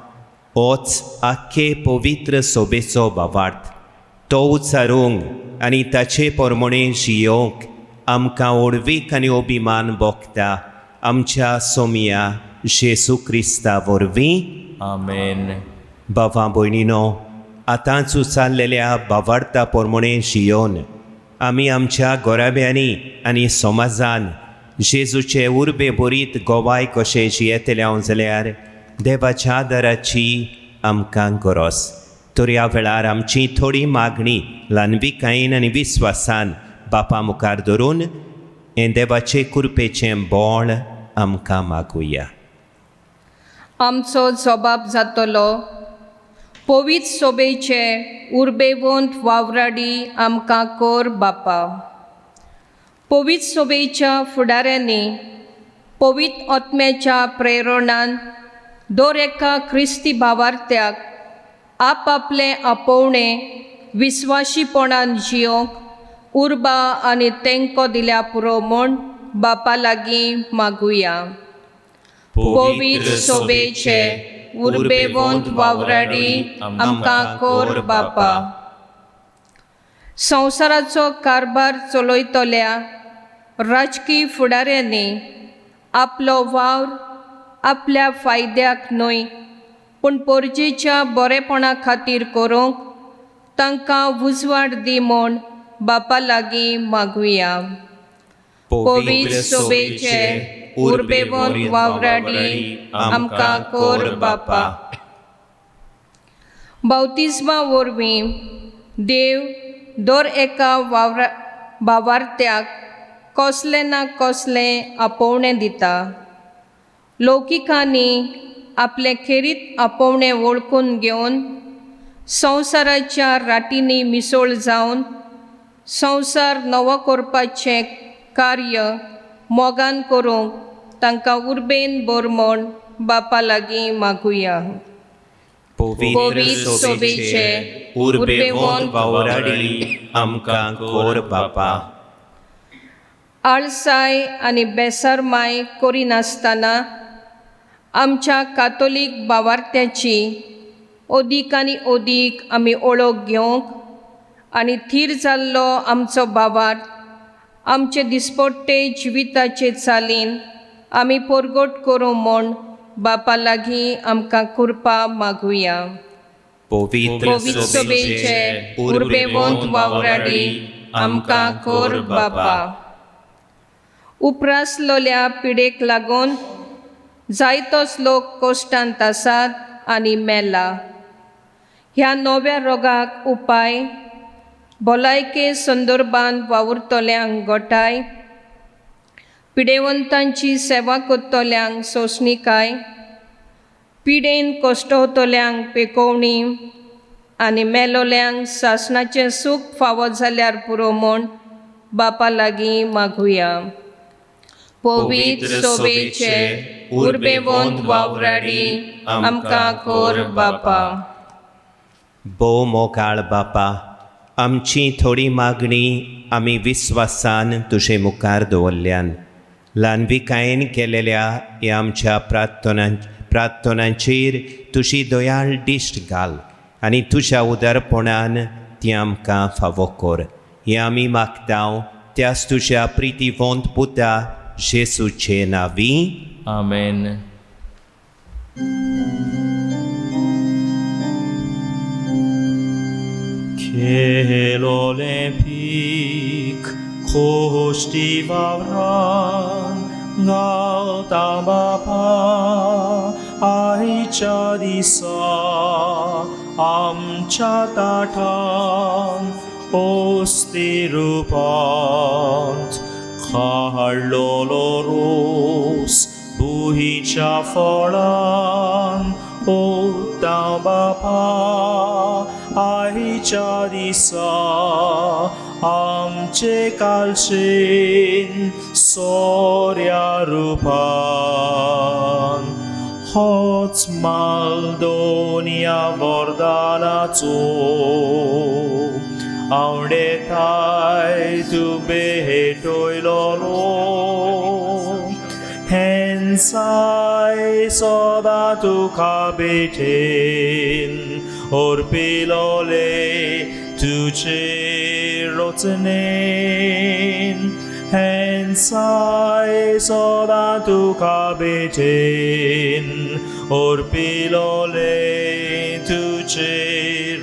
होच आख्खे पवित्र सोबेचो भावार्थ. तो उचारूंक आनी ताचे प्रमाणें जियोंक आमकां ओडवीक आनी अभिमान भोगता आमच्या सोमया जेसू क्रिस्ता वरवीं. आमेन. भावां भयणीनो, आतांच उचारलेल्या भावार्था प्रमाणें जियोन आमी आमच्या घोराब्यांनी आनी समाजान जेजूचे उर्बे बरीत गोवाय कशें जियेतले हांव जाल्यार देवाच्या दाराची आमकां गरज. तर ह्या वेळार आमची थोडी मागणी ल्हानविकायेन आनी विस्वासान बापा मुखार धरून हें देवाचे कृपेचें बोळ आमकां मागुया. आमचो जबाब जातलो पवित्र सोबेचे उर्बेवंत वावराडी आमकां कर बापा. पवित्र सोबेच्या फुडाऱ्यांनी पवित्र आत्म्याच्या प्रेरणान दर एका क्रिस्ती भावार्थ्याक आपआपले आपोवणें विस्वाशीपणान जियोंक उर्बा आनी तेंको दिल्या पुरो म्हूण बापा लागीं मागुया. पवित्र सोबेचे उर्बेवंत वावराडी आमकां कर बापा. संवसाराचो कारभार चलयतल्या राजकीय फुडाऱ्यांनी आपलो वावर आपल्या फायद्याक न्हय पूण परजेच्या बरेपणा खातीर करूंक तांकां उजवाड दी म्हूण बापा लागीं मागुया. पवित्र सोबेचे उर्बेवंत वावराडी आमकां कर बापा. बावतिस्मा वरवीं देव दर एका भावार्थ्याक कसलें ना कसलें आपोवणें दिता. लौकिकांनी आपले खेरीत आपोवणें वळखून घेवन संवसाराच्या राटींनी मिसळ जावन संवसार नवो करपाचें कार्य मोगान करूंक तांकां उर्बेन भर म्हूण बापा लागीं मागुया. पवित्र सोबेचे उर्बेवंत वावराडी आमकां कोर बापा. आळसाय आनी बेसारमाय करिनासतना आमच्या कातोलीक भावार्थ्याची ओदीक आनी ओदीक आमी ओळख घेवंक आनी थीर जाल्लो आमचो भावार्थ आमचे दिसपट्टे जिविताचे चालीन आमी परगट करूं म्हूण बापा लागीं आमकां कृपा मागुया. पवित्र सोबेचे उर्बेवंत वावराडी आमकां कोर बापा. उपरासलोल्या पिडेक लागून जायतोच लोक कश्टांत आसात आनी मेला. ह्या नव्या रोगाक उपाय भलायके संदर्भान वावुरतल्यांक गोठाय, पिडेवंतांची सेवा करतल्यांक सोंसणीकाय, पिडेन कश्टवतल्यांक पेकोवणी आनी मेलोल्यांक सासणाचें सूख फावो जाल्यार पुरो म्हूण बापा लागीं मागुया. पवित्र सोबेचे उर्बेवंत वावराडी आमकां कोर बापा. भोव मोगाळ बापा, आमची थोडी मागणी आमी विस्वासान तुजे मुखार दवरल्यान ल्हानविकायेन केलेल्या ह्या आमच्या प्रार्थनांचेर तुजी दयाळ दिश्ट घाल आनी तुज्या उदारपणान ती आमकां फावो कर. हें आमी मागतांव त्याच तुज्या प्रितीवंत पुता जेसूचे नांवी. आमेन. Chielole pic, costi vavran, galta bapa, aicia disa, amcia tatan, ostirupant, carloloros, buhicia folan, o tau bapa, आईच्या दिसा आमचे कालचेन सोऱ्या रुपान होच मालदोनिया वरदानाचो आवडेताय तू बेहेटोयलोलो हेंसाय सदा तुका Batten Orpilole tuce rotenen hensai soda tu kabeten Orpilole tuce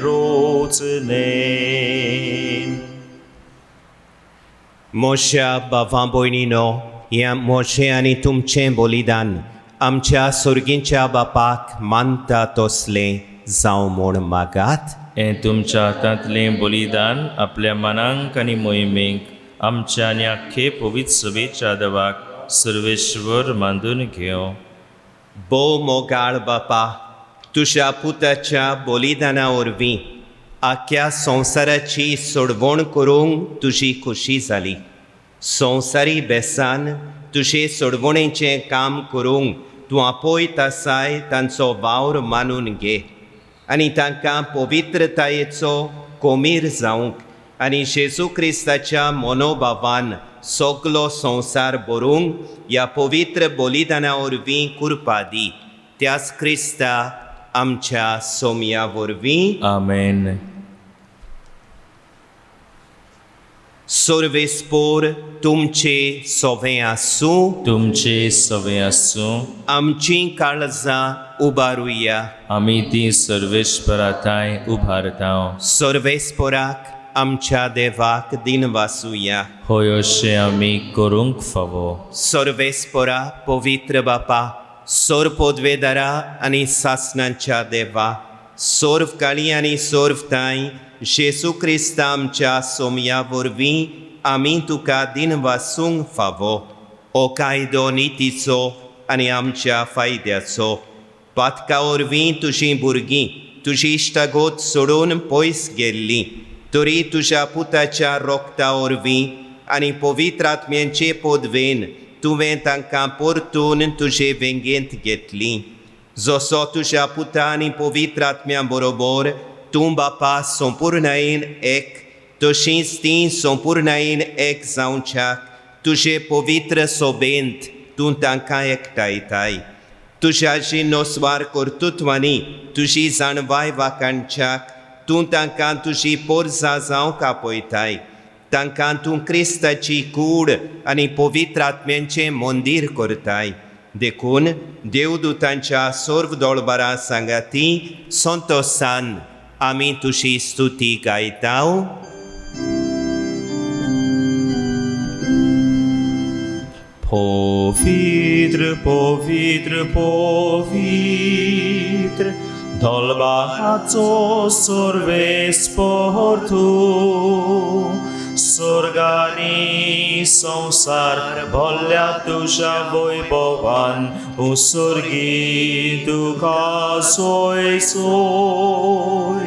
rotenen. मोशा बाबा भयणीनो, ह्या मोशे आनी तुमचें बलिदान आमच्या सुर्गींच्या बापाक मानता तसलें जावं म्हूण मागात. हें तुमच्या हातांतलें बलिदान आपल्या मनांक आनी मोहिमेक आमच्या आनी आख्खे पवित्र सभेच्या देवाक सर्वेश्वर मानून घेव. भोव मोगाळ बापा, तुज्या पुताच्या बलिदाना वरवीं आख्या संवसाराची सोडवण करूंक तुजी खोशी जाली. संवसारी बेसान तुजे सोडवणेचें काम करूंक तूं आपयत आसाय तांचो वावर मानून घे आनी तांकां पवित्रतायेचो कोमीर जावंक आनी जेजू क्रिस्ताच्या मनोभावान सगलो संवसार भरूंक ह्या पवित्र बलिदाना वरवीं कृपा दी. त्याच क्रिस्ता आमच्या सोमया वरवीं. आमेन. सर्वेस्पोर तुमचे सवें आसूं. तुमचे सवे आसूं. आमची काळजां उबारुया. आमी ती सर्वेश्वराताय उबारतांव. सर्वेस्पोराक आमच्या देवाक दिन वासुया. होय अशें आमी करूंक फावो. सर्वेस्पोरा पवित्र बापा, सोर पोदवेदारा आनी सासणांच्या देवा, सोर्व काळी आनी सोर्व ताई जेजू क्रिस्ता आमच्या सोमया वरवीं आमी तुका दिन वासूंक फावो. हो कायदो नितीचो आनी आमच्या फायद्याचो. पातका वरवीं तुजीं भुरगीं तुजी इश्टागोत सोडून पयस गेल्लीं, तरी तुज्या पुताच्या रोगता वरवीं आनी पवित्र आत्म्याचे पोदवेन तुवें तांकां परतून तुजे वेंगेंत घेतलीं. जसो तुज्या पुता आनी पवित्र आत्म्या बरोबर तूं बापा संपूर्णयेन एक, तशींच तीं संपूर्णयेन एक जावच्याक तुजे पवित्र सोबेंत तूं तांकां एकठांयताय. तुज्या जिनोस्वार कर्तुत्वांनी तुजी जाणवाय वाकाणच्याक तूं तांकां तुजी पोरसां जावंक आपयताय. तांकां तूं क्रिस्ताची कूड आनी पवित्र आत्म्यांचें मंदीर करताय. देखून देवदूतांच्या सर्व दोळबारां सांगाती संतोसान आमी तुजी स्तुती गायताव. Pòvitr, pòvitr, pòvitr, dolbaco sorves portu, sorgani संसार भोल्या तुझ्या वैभवान उसर्गी तुका सोय सोय.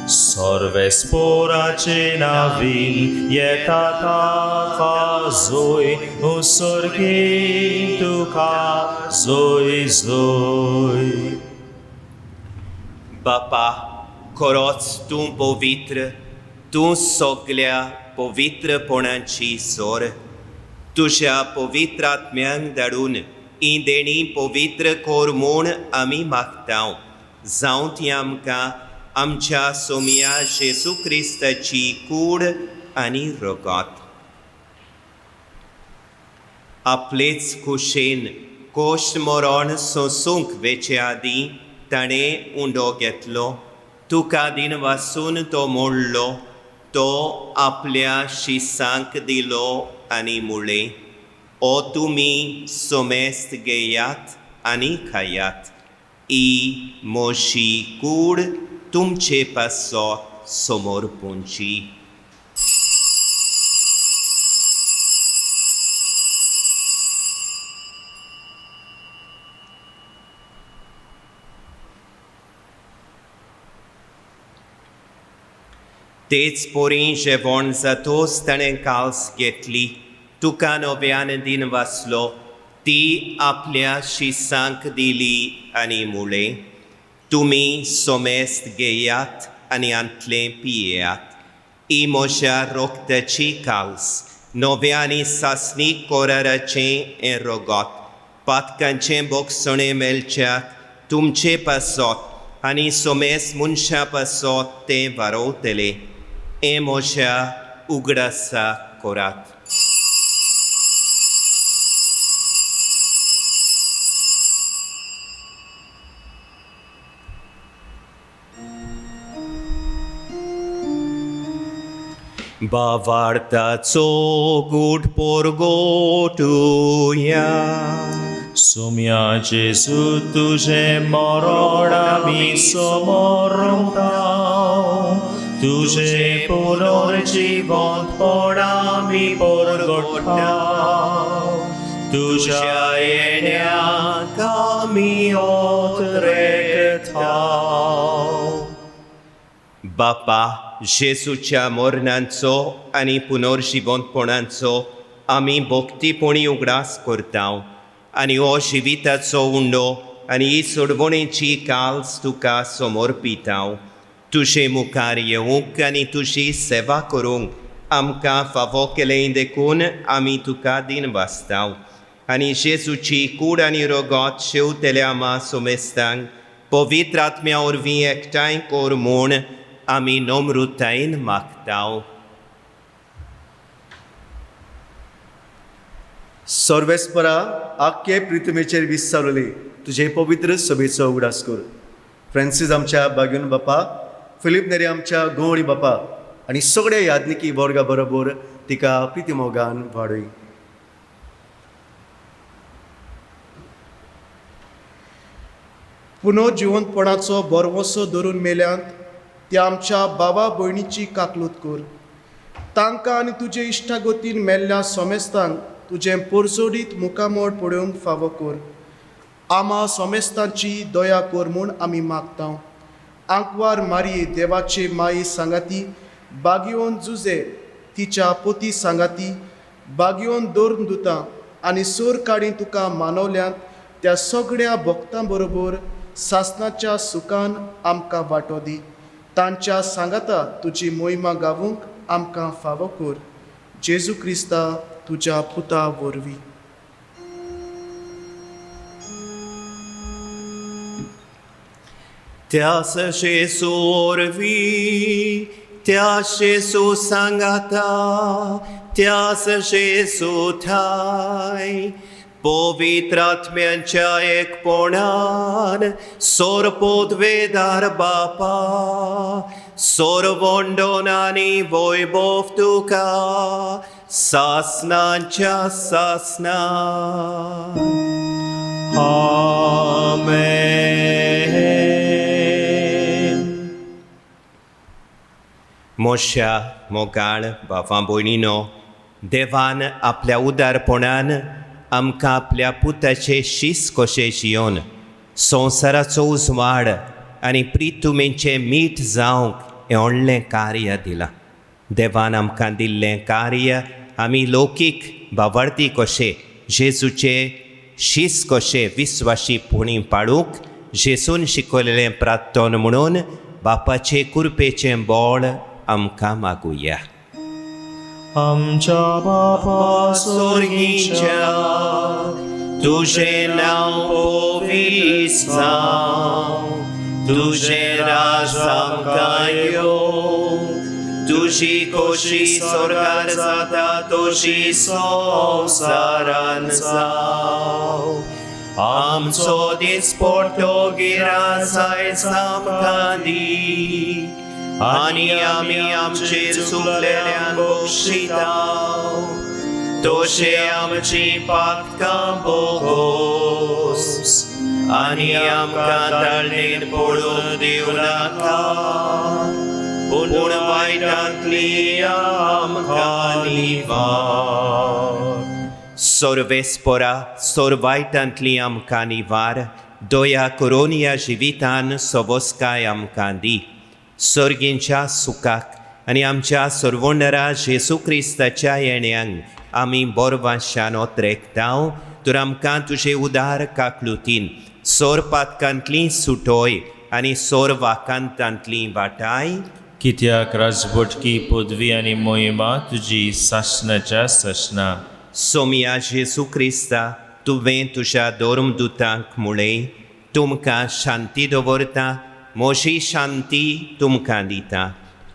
सर्वेस्पोराचे नावीन येता ताका जोय, उसर्गी तुका जोय जोय. बापा, खरोच तूं पवित्र, तूं सगळ्या पवित्रपणाची सोर. तुज्या पवित्र आत्म्यांक धाडून ही देणी पवित्र कोर म्हूण आमी मागतांव. जावं ती आमकां आमच्या सोमिया जेजू क्रिस्ताची कूड आनी रगत. आपलेच कुशेन कोश्ट मरण सोंसूंक वेचे आदीं ताणें उंडो घेतलो. तुका दिन वासून तो मोडलो. तो आपल्या शिसांक दिलो आनी मुळे, ओ तुमी सोमेस्त घेयात आनी खायात. ही मोशी कूड तुमचे पासत समोर पोंची. तेच पोरी जेवण जातोच ताणें काल्स घेतली. तुका नव्यान दिन वाचलो. ती आपल्या शिसांक दिली आनी मुळे, तुमी सोमेस्त घेयात आनी आंतले पियेयात. ही म्हज्या रोगताची काल्स, नव्या आनी सासणी कोराराचें हें रगत. पातकांचें बोगसणें मेलच्याक तुमचे पासत आनी सोमेस्त मनशा पासत तें वारोवतलें. हें म्हज्या उगडासा कोरात. बावार्ताचो गूढ पोरगोटुया. सोम्या जेजू तुझे मरण आमी समोरताव. तुझे पुनर्जीवनपण आमी परगटाव. तुझ्या येण्याक आमी ओतरेकताव. बापा, जेजूच्या मरणांचो आनी पुनर्जीवनपणांचो आमी भक्तीपणी उगडास करतांव. आनी हो जिविताचो उंडो आनी ही सोडवणेची काल्स तुका समर्पितांव. तुजे मुखार येवंक आनी तुजी सेवा करूंक आमकां फावो केलें देखून आमी तुका दिन वाचतांव. आनी जेजूची कूड आनी रगत शेवतेल्या आमा सोमेस्तांक पवित्र आत्म्या वरवीं एकठांय कर म्हूण आमी नम्रतायेन मागतांव. सर्वेस्परा आख्खे पृथ्वीचेर विस्तारले तुजे पवित्र सभेचो उगडास कर. फ्रांसीस आमच्या बागून बापा, फिलीप नेरे आमच्या गवळी बापा आनी सगळ्या यादनिकी वर्गा बरोबर तिका प्रितीमोगान वाडय. पुनर्जिवंतपणाचो बरवसो धरून मेल्यांत त्या आमच्या बाबा भयणीची काकलूत कर. तांकां आनी तुजे इश्टागतीन मेल्ल्या सोमेस्तांक तुजें परजोडीत मुखामोड पळोवंक फावो कर. आमा सोमेस्तांची दया कर म्हूण आमी मागतांव. आंकवार मारये देवाचे माई सांगाती, बागयोन जुजे तिच्या पोती सांगाती, बागयोन दोर्न दुतां आनी सोर काडी तुका मानवल्यांत त्या सगळ्या भक्तां बरोबर सासणाच्या सुखान आमकां वांटो दी. तांच्या सांगाता तुजी मोहिमा गावूंक आमकां फावो कर. जेजू क्रिस्ता तुज्या पुता वरवीं. त्यास Gesù orvi, त्यास Gesù sangata, त्यास Gesù thai, पवित्रात्म्यांच्या एकपणान सोरपोद्वेदार बापा, सोरवोंडोनानी वैभव तुका, सासनांच्या सासना. मोशा मोगाळ भावां भयणीनो, देवान आपल्या उदारपणान आमकां आपल्या पुताचे शीस कशें जियोन संवसाराचो उजवाड आनी प्रितुमेचें मीठ जावंक हें व्हडलें कार्य दिलां. देवान आमकां दिल्लें कार्य आमी लौकीक भावार्थी कशें जेजूचे शीस कशें विस्वाशीपणी पाळूंक जेजून शिकयलेलें प्रार्थन म्हणून बापाचे कृपेचें बोळ आमकां मागुया. आमच्या बापा स्वर्गीच्या तुझें नांव पवित्र जावं, तुझें राज आमकां येवं, तुजी खोशी स्वर्गार जाता तशी संवसारान जावं. आमचो दिसपट्टो गिरास आयज आमकां दी, आनी आमी आमचेर चुकलेल्यांक बक्षितांव, तशें आमची पातकां बोगोस, आनी आमकां ताळणेन पडून दिवं नाका, पूण वायटांतली आमकां निवार. सर्वेस्परा वायटांतली आमकां निवार, दया करून ह्या जिवितान सवस्काय आमकां दी. सर्गींच्या सुखाक आनी आमच्या सर्वोंडरा जेजू क्रिस्ताच्या येण्याक आमी बोरवाशान ओत्रेकतांव. तर आमकां तुजे उदार काकलुतीन सोर पातकांतली सुटोय आनी सोर वाकांतांतली वाटाय. कित्याक राजभटकी पदवी आनी मोहिमा तुजी सासणाच्या सासना. सोम्या जेजू क्रिस्ता तुवें तुज्या दोर्मदुतांक म्हळें, तुमकां शांती दवरता, मोशी शांती तुमकां दिता.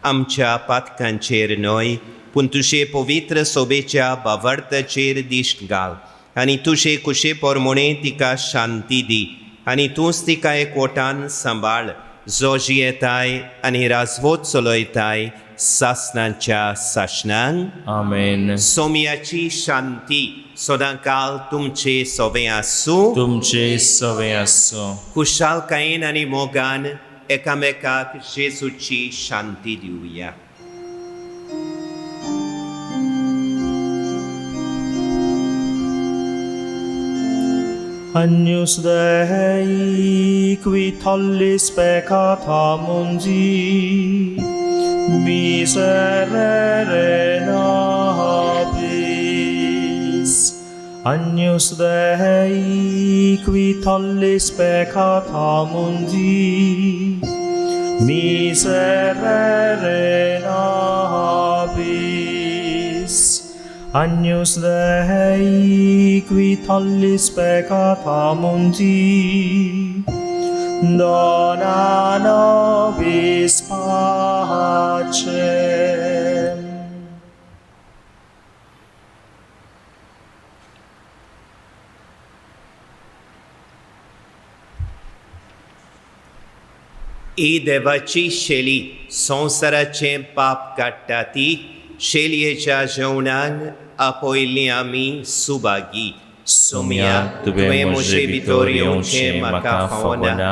आमच्या पातकांचेर न्हय पूण तुजे पवित्र सोबेच्या भावार्थाचेर दिश्ट घाल, आनी तुजे कुशे पोरमोणे तिका शांती दी, आनी तूंच तिका एकवटान सांबाळ, जो जियेताय आनी राजवोत चलयताय सासणांच्या सासणांक. आमेन. सोम्याची शांती सदांकाल तुमचे सोबे आसूं. तुमचे सवे आसो. खुशालकायेन आनी मोगान एकामेकाक जेजूची शांती दिवया. Agnus Dei, qui tollis peccata mundi, miserere nobis. Agnus Dei, qui tollis peccata mundi, miserere nobis. Agnus Dei, qui tollis peccata mundi, dona nobis pacem. ही देवाची शेली संवसाराचें पाप काडटा ती शेलयेच्या जेवणान आपयल्ली आमी सुभागी. सोम्या तुवें म्हजे भितर येवचें म्हाका फावना,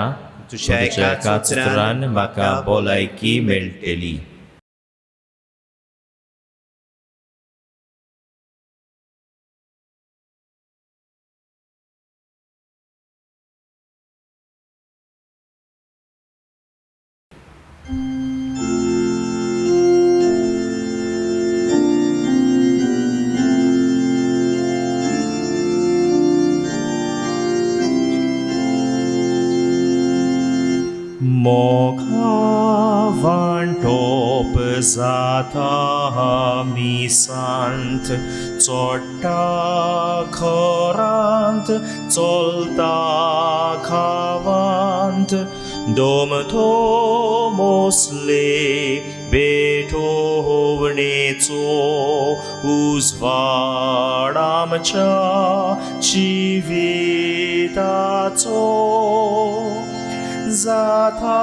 तुज्या एका उतरान म्हाका भलायकी मेळटली. मोगा वांटोप जाता मिसांत चोडटा खरांत चलता खावांत दोमतो मोसले बेठोवणेचो उजवाड आमच्या जिविताचो जाता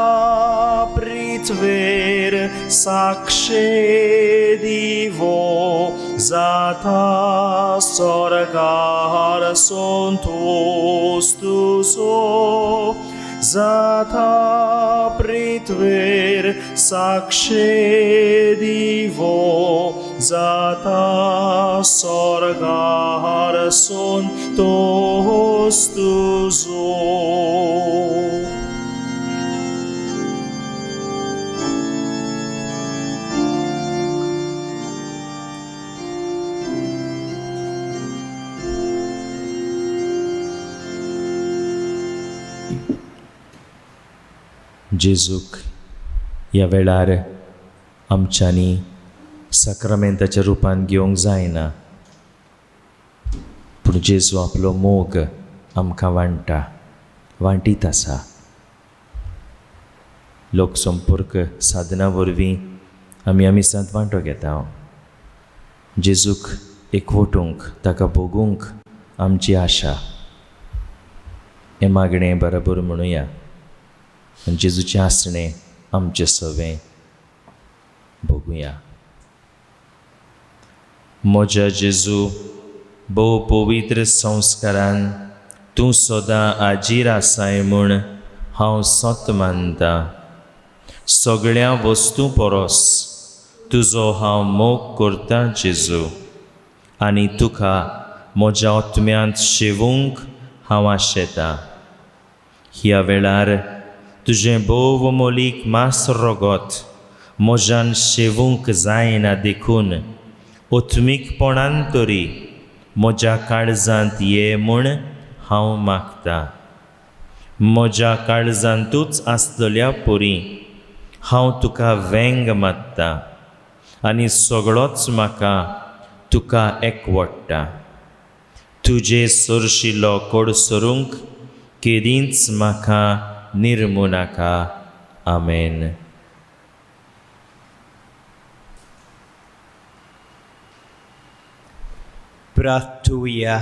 पृथ्वेर साक्षे दिवो जाता स्वर्गार संतोष तुजो जाता पृथ्वेर साक्षे दिवो जाता स्वर्गार संतोष तुजो. जेजूक ह्या वेळार आमच्यांनी सक्रामेंताच्या रुपान घेवंक जायना, पूण जेजू आपलो मोग आमकां वांटीत आसा. लोकसंपर्क साधना वरवीं आमी सांत वांटो घेता. जेजूक एकवटूंक ताका भोगूंक आमची आशा. हें मागणें बरोबर म्हणुया. जेजूचें आसणें आमचें सवें भोगुया. म्हज्या जेजू, भोव पवित्र संस्कारान तूं सदां आजीर आसाय म्हूण हांव सत मानता. सगळ्या वस्तू परस तुजो हांव मोग करतां जेजू, आनी तुका म्हज्या आत्म्यांत शेवूंक हांव आशेतां. ह्या वेळार तुजें बोव मोलीक मास रोगोत म्हज्यान शेवूंक जायना देखून ओत्मीकपणान तरी म्हज्या काळजांत ये म्हूण हांव मागतां. म्हज्या काळजांतूच आसतल्या परी हांव तुका वेंग मात्तां आनी सगळोच म्हाका तुका एकवडटा. तुजे सरशिल्लो कोडसरूंक केदींच म्हाका निर्मू नाका. आमेन. प्रार्थुया.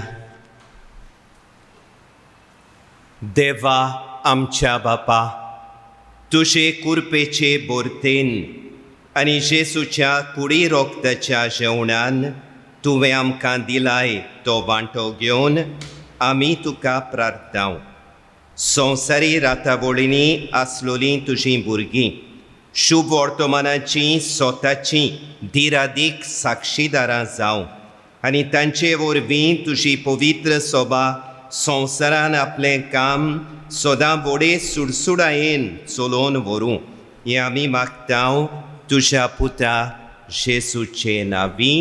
देवा आमच्या बापा, तुजे कुरपेचे बोरतेन आनी जेजूच्या कुडी रोगताच्या जेवणान तुवें आमकां दिलाय तो वांटो घेवन आमी तुका प्रार्थाव. संवसारी रातावळींनी आसलोलीं तुजीं भुरगीं शुभ वर्तमानाचीं स्वताचीं धीरादीक साक्षीदारां जावं आनी तांचे वरवीं तुजी पवित्र सोबा संवसारान आपलें काम सदां बडे सुडसुडायेन चलोवन व्हरूं हें आमी मागतांव तुज्या पुता जेजूचे नांवीं.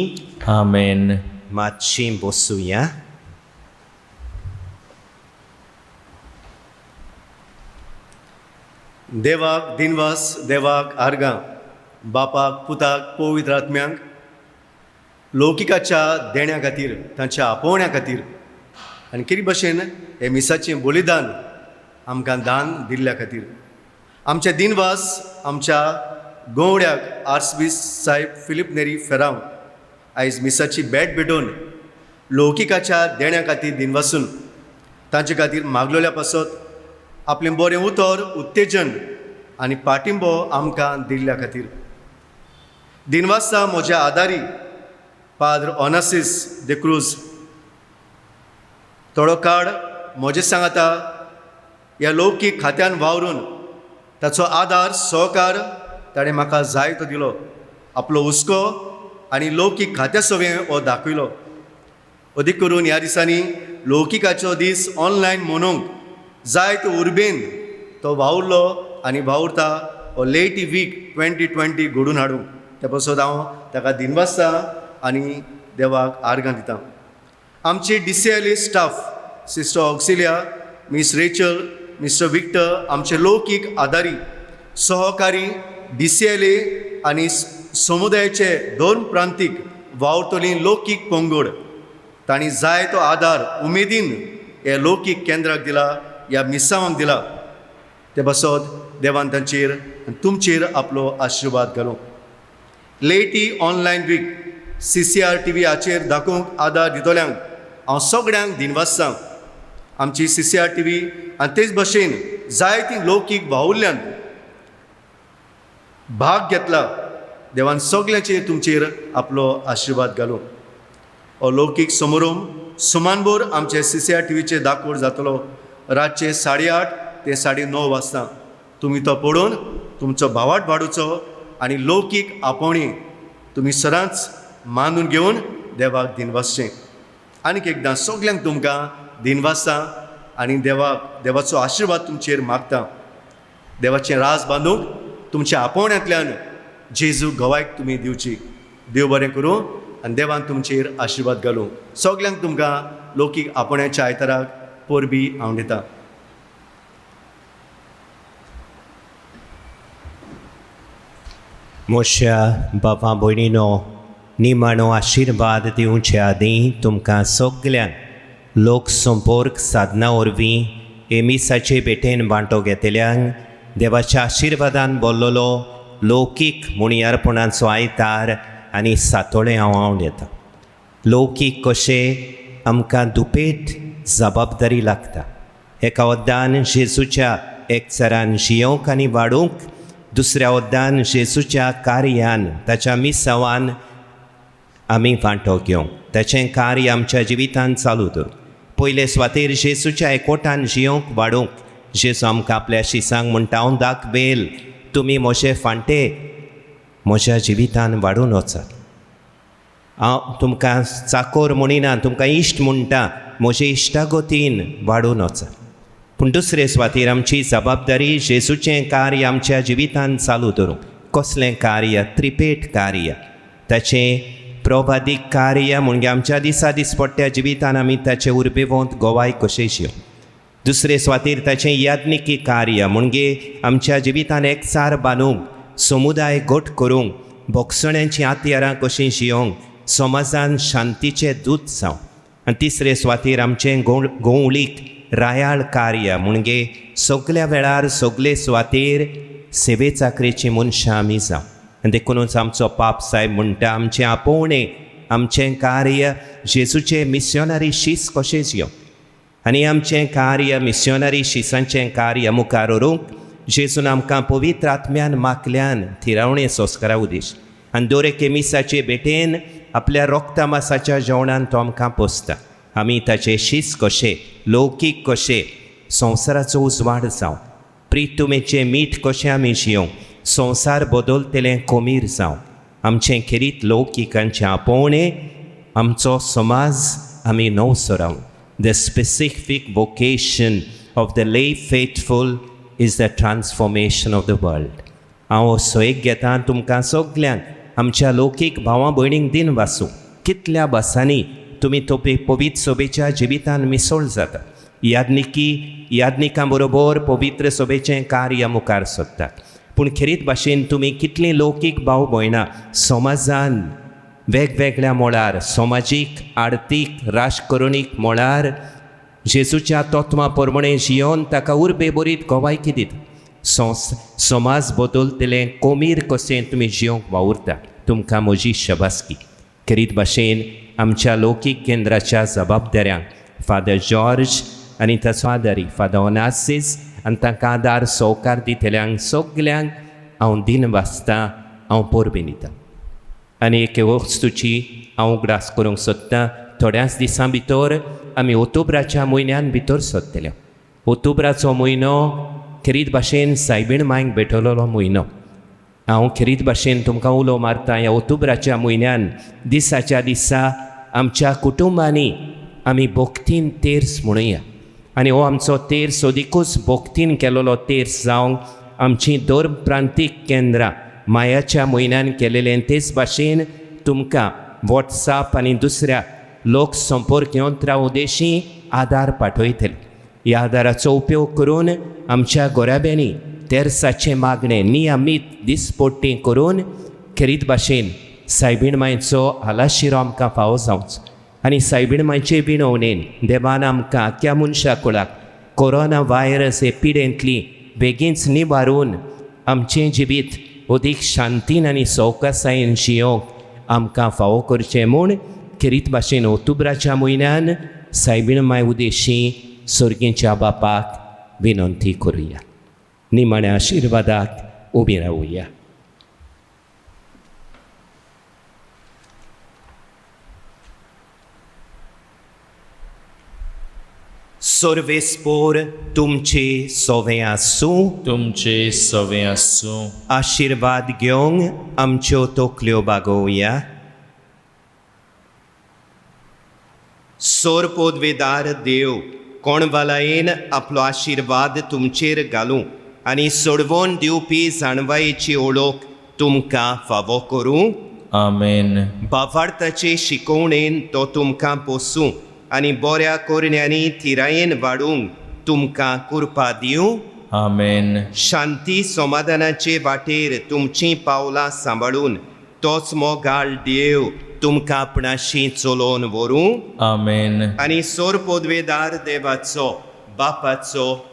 आमेन. मातशीं बसूया. देवाक दिनवास, देवाक आर्गां, बापाक पुताक पवित्र आत्म्यांक लौकिकाच्या देण्या खातीर, तांच्या आपोवण्या खातीर आनी कितें भशेन हे मिसाचें बलिदान आमकां दान दिल्ल्या खातीर आमचे दिनवास आमच्या गोवड्याक आर्चबिश साहेब फिलीप नेरी फेरांव आयज मिसाची भेट भेटोवन लौकिकाच्या देण्या खातीर दिनवासून तांचे खातीर मागलोल्या पासत आपलें बरें उतर, उत्तेजन आनी पाठिंबो आमकां दिल्ल्या खातीर दिनवासा म्हज्या आदारी पाद्र ऑनासीस दे क्रूज थोडो काळ म्हजे सांगाता ह्या लौकीक खात्यान वावरून ताचो आदार सहकार ताणें म्हाका जाय तो दिलो. आपलो हुस्को आनी लौकीक खात्या सवें हो दाखयलो. अदीक करून ह्या दिसांनी लौकिकाचो दीस ऑनलायन मनोवंक जायते उर्बेन तो वावुरलो आनी वावुरता हो लेट वीक 2020 घडून हाडूंक त्या पासत हांव ताका दिनवासता आनी देवाक आर्गां दितां. आमची DCLE staff sister Auxilia, miss Rachel, mister Victor, आमचे लौकीक आदारी सहकारी DCLA आनी समुदायाचे 2 प्रांतीक वावरतली लौकीक पंगड तांणी जाय तो आदार उमेदीन हे लौकीक केंद्राक दिला, ह्या मिसावांक दिला. ते बसत देवान तांचेर आनी तुमचेर आपलो आशिर्वाद घालूं. लेटी ऑनलायन वीक CCR TV हाचेर दाखोवंक आदार दितल्यांक हांव सगळ्यांक दिनवास. आमची CCR TV आनी तेच भशेन जायतीं लौकीक वावुरल्यांत भाग घेतला. देवान सगळ्यांचेर तुमचेर आपलो आशिर्वाद घालूं. हो लौकीक समारंभ सुमानभर आमचे CCR TVचेर दाखोवड जातलो रातचे 8:30 ते 9:30 वाजता. तुमी तो पळोवन तुमचो भावार्थ वाडोवचो आनी लौकीक आपोवणी तुमी सदांच मानून घेवन देवाक दिनवासचें. आनीक एकदां सगळ्यांक तुमकां दिनवासा आनी देवाचो आशिर्वाद तुमचेर मागता. देवाचें राज बांदूंक तुमच्या आपोवण्यांतल्यान जेजू घोवायक तुमी दिवची. देव बरें करूं आनी देवान तुमचेर आशिर्वाद घालूं. सगळ्यांक तुमकां लौकीक आपोवण्याच्या आयताराक परबी हांव दितां. मोशा बाबा भयणीनो, निमाणो आशिर्वाद दिवचे आदीं तुमकां सगळ्यांक लोक संपर्क साधना वरवीं एमिसाचे भेटेन वांटो घेतल्यांक देवाच्या आशिर्वादान भरलेलो लौकीक मुणयारपणाचो आयतार आनी सातोळे हांव दितां. लौकीक कशें आमकां दुपेट जबाबदारी लागता. एका वद्दान जेजूच्या एकचारान जियोंक आनी वाडूंक, दुसऱ्या वद्दान जेजूच्या कार्यान ताच्या मिसावान आमी वांटो घेवंक, ताचें कार्य आमच्या जिवितांत चालू दवरूंक. पयले सुवातेर जेजूच्या एकवटान जियोंक वाडूंक जेजू आमकां आपल्या शिसांक म्हणटा, हांव दाखवेल तुमी म्हजे फांटे म्हज्या जिवितान वाडून वचात. हांव तुमकां चाकोर म्हणिना, तुमकां इश्ट म्हणटा, म्हजे इश्टागोतीन वाडून वचात. पूण दुसरे सुवातेर आमची जबाबदारी जेजूचें कार्य आमच्या जिवितांत चालू दवरूंक. कसलें कार्य? त्रिपेट कार्य. ताचें प्रभादीक कार्य म्हणजे आमच्या दिसपट्ट्या जिवितान आमी ताचे उर्बेवंत गोवाय कशें जियो. दुसरे सुवातेर ताचें याज्ञिकी कार्य म्हणजे आमच्या जिवितान एकचार बांदूंक, समुदाय घट करूंक, भोगसण्यांची आत्यारां कशीं जियोंक, समाजान शांतीचें दूत जावं. आनी तिसरे सुवातेर आमचें गोवळीक रायाळ कार्य म्हणजे सगळ्या वेळार सगळे सुवातेर सेवे चाकरेची मनशां आमी जावं. आनी देखूनच आमचो पाप साहेब म्हणटा, आमचें आपोवणें, आमचें कार्य जेजूचें मिशनरी शीस कशें जियोंक. आनी आमचें कार्य, मिशनरी शिसांचें कार्य मुखार व्हरूंक जेजून आमकां पवित्र आत्म्यान माकल्यान थिरावणे संस्कारा उदेश. आनी दर एके मिसाचे भेटेन आपल्या रोक्तामासाच्या जेवणान तो आमकां पोसता. आमी ताचे शीस कशें, लौकीक कशें, संवसाराचो उजवाड जावं, प्रितुमेचें मीठ कशें आमी जियोंक, संवसार बदलतलें कोमीर जावं. आमचें खेरीत लौकिकांचें आपोवणें, आमचो समाज आमी नवसो रावूं. The specific vocation of the lay faithful is the transformation of the world. हांव सोयेक घेतां तुमकां सगल्यांक आमच्या लौकीक भावां भयणींक दिन वासूं. कितल्या बासांनी तुमी पवित्र सोबेच्या जिवितान मिसळ जाता. याज्ञिकां बरोबर पवित्र सोबेचें कार्य मुखार सोदतात. पूण खेरीत भाशेन तुमी कितलीं लौकीक भाव भयणां समाजान वेगवेगळ्या मोळार, समाजीक, आर्थीक, राजकरणीक मोळार जेजूच्या तत्वां प्रमाणें जियोन ताका उर्बे बरीत गोवायकी दिता. समाज बदलतलें कोमीर कशें तुमी जियोंक वावुरता. तुमकां म्हजी शबासकी. खेरीत भाशेन आमच्या लौकीक केंद्राच्या जबाबदाऱ्यांक फादर जॉर्ज आनी ताचो आदारी फादर ओनासीस आनी तांकां आदार सहकार दितल्यांक सगल्यांक हांव दिन वाचतां, हांव परबी दितां. आनी एके वस्तूची हांव उगडास करूंक सोदतां. थोड्याच दिसां भितर आमी ऑक्टोबराच्या म्हयन्यान भितर सोदतले. ऑक्टोबराचो म्हयनो खेरीत भाशेन सायबीण मांयक भेटलेलो म्हयनो. हांव खेरीत भाशेन तुमकां उलो मारता, ह्या ऑक्टोबराच्या म्हयन्यान दिसाच्या दिसा आमच्या कुटुंबांनी आमी भोक्तीन तेर्स म्हणुया. आनी हो आमचो तेर्स सोदिकूच भोक्तीन केलेलो तेर्स जावंक आमची दर प्रांतीक केंद्रां मायाच्या म्हयन्यान केलेलें तेच भाशेन तुमकां वॉट्सॅप आनी दुसऱ्या लोक संपर्क यंत्रा उदेशी आदार पाठयतले. ह्या आदाराचो उपयोग करून आमच्या गोराब्यांनी तेर्साचें मागणें नियमीत दिसपोट्टी करून खेरीत भाशेन सायबीण मांयचो आलाशिरो आमकां फावो जावंच आनी सायबीण मांयचे विणवणेन देवान आमकां आख्या मनशा कुळाक कोरोना व्हायरस एपिडेंतली बेगीनच निवारून आमचें जिवीत अदीक शांतीन आनी सवकासायेन जियोंक आमकां फावो करचें म्हूण खेरीत भाशेन ऑक्टोबराच्या म्हयन्यान सायबीण मांय उद्देशीं सर्गेच्या बापाक विनंती करुया. निमाण्या आशिर्वादाक उबी रावुया. सर्वेस्पोर तुमचे सोवें आसूं. तुमचे सवे आसूं. आशिर्वाद घेवंक आमच्यो तोकल्यो बागोवया. सोर पोदवेदार देव कोणवालायेन आपलो आशिर्वाद तुमचेर घालूं आनी सोडवोन दिवपी जाणवायेची ओळख तुमकां फावो करूं. आमेन. बावार्थाचे शिकोवणेन तो तुमकां पोसूं आनी बऱ्या कोरण्यांनी थिरायेन वाडूंक तुमकां कृपा दिवं. आमेन. शांती समाधानाचे वाटेर तुमचीं पावलां सांबाळून तोच मोगाळ देव तुमकां आपणाशी चलोवन व्हरूं. आमेन. आनी सोर पोदवेदार देवाचो बापाचो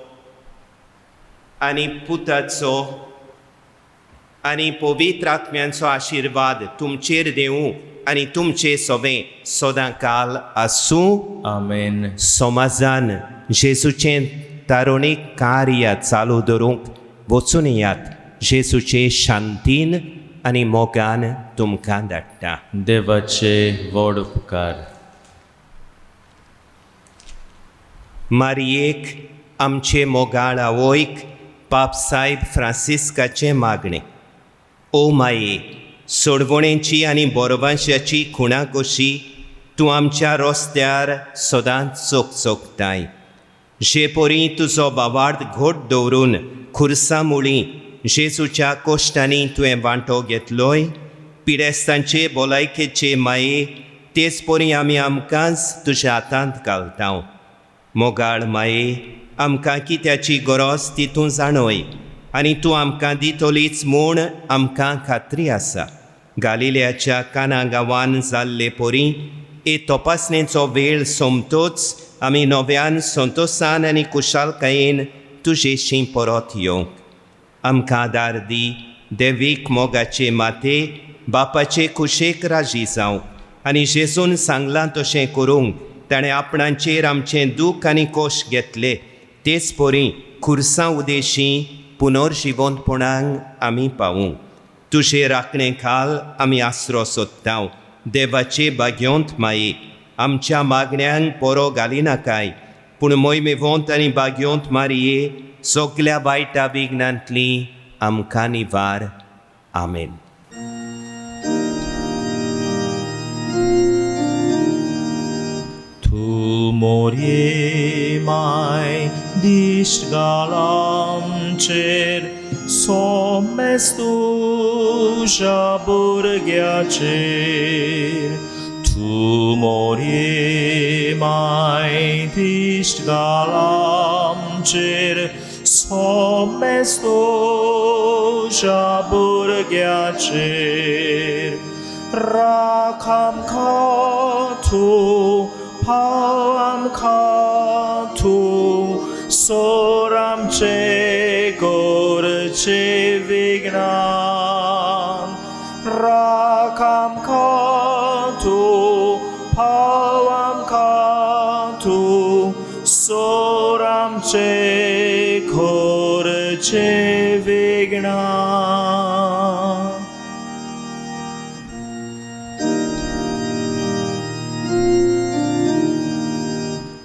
आनी पुताचो आनी पवित्र आत्म्यांचो आशिर्वाद तुमचेर देवूं आनी तुमचे सोवें सदां काल आसूं. आमेन. समाजान जेजूचें तारुणीक कार्य चालू दवरूंक वचून येयात. जेजूचे शांतीन आनी मोगान तुमकां धाडटा. देवाचे व्हड उपकार. मारयेक आमचे मोगाळ आवयक पापसायब फ्रांसिस्काचें मागणें. ओ माये, सोडवणेची आनी बोरवांशाची खुणां कशी तूं आमच्या रस्त्यार सदांच चोखचोखताय. जे पोरी तुजो बावार्द घोट दवरून खुर्सां मुळी जेजूच्या कोश्टांनी तुवें वांटो घेतलोय. पिडेस्तांचे भलायकेचे माये, तेच पोरी आमी आमकांच तुज्या हातांत घालता. मोगाळ माये, आमकां कित्याची गरज ती तूं जाणय आनी तूं आमकां दितलीच म्हूण आमकां खात्री आसा. गालिल्याच्या काना गांवान जाल्ले पोरी हे तपासणेचो वेळ सोंपतोच आमी नव्यान संतोशान आनी कुशालकायेन तुजेशी परत येवंक. आमकां आदार दी. देवीक मोगाचे माते बापाचे कुशेक राजी जावंक आनी जेजून सांगलां तशें करूंक ताणें आपणाचेर आमचें दूख आनी कोश घेतले. तेच पोरी खुर्सां उदेशीं पुनर्जिवंतपणांक आमी पावूं. तुजे राखणे खाल आमी आसरो सोदता. देवाचे भाग्योंत माये, आमच्या मागण्यांक पोरो घालिनाकाय, पूण मोहिमेवंत आनी भाग्योंत मारये, सगल्या वायटा विघ्नांतली आमकां निवार. आमेन. तूं मोरये माय दिश्ट घाल आमचेर, सोमेस तुज्या भुरग्याचेर. तूं मोरये माय दिश्ट घाल आमचेर, सोमेस तुज्या भुरग्याचेर. राख आमकां तूं, पाव आमकां तूं, सोर आमचे गोरचे विघ्नान. राख आमकां तूं, पाव आमकां तूं, सोर आमचे गोरचे विघ्नान.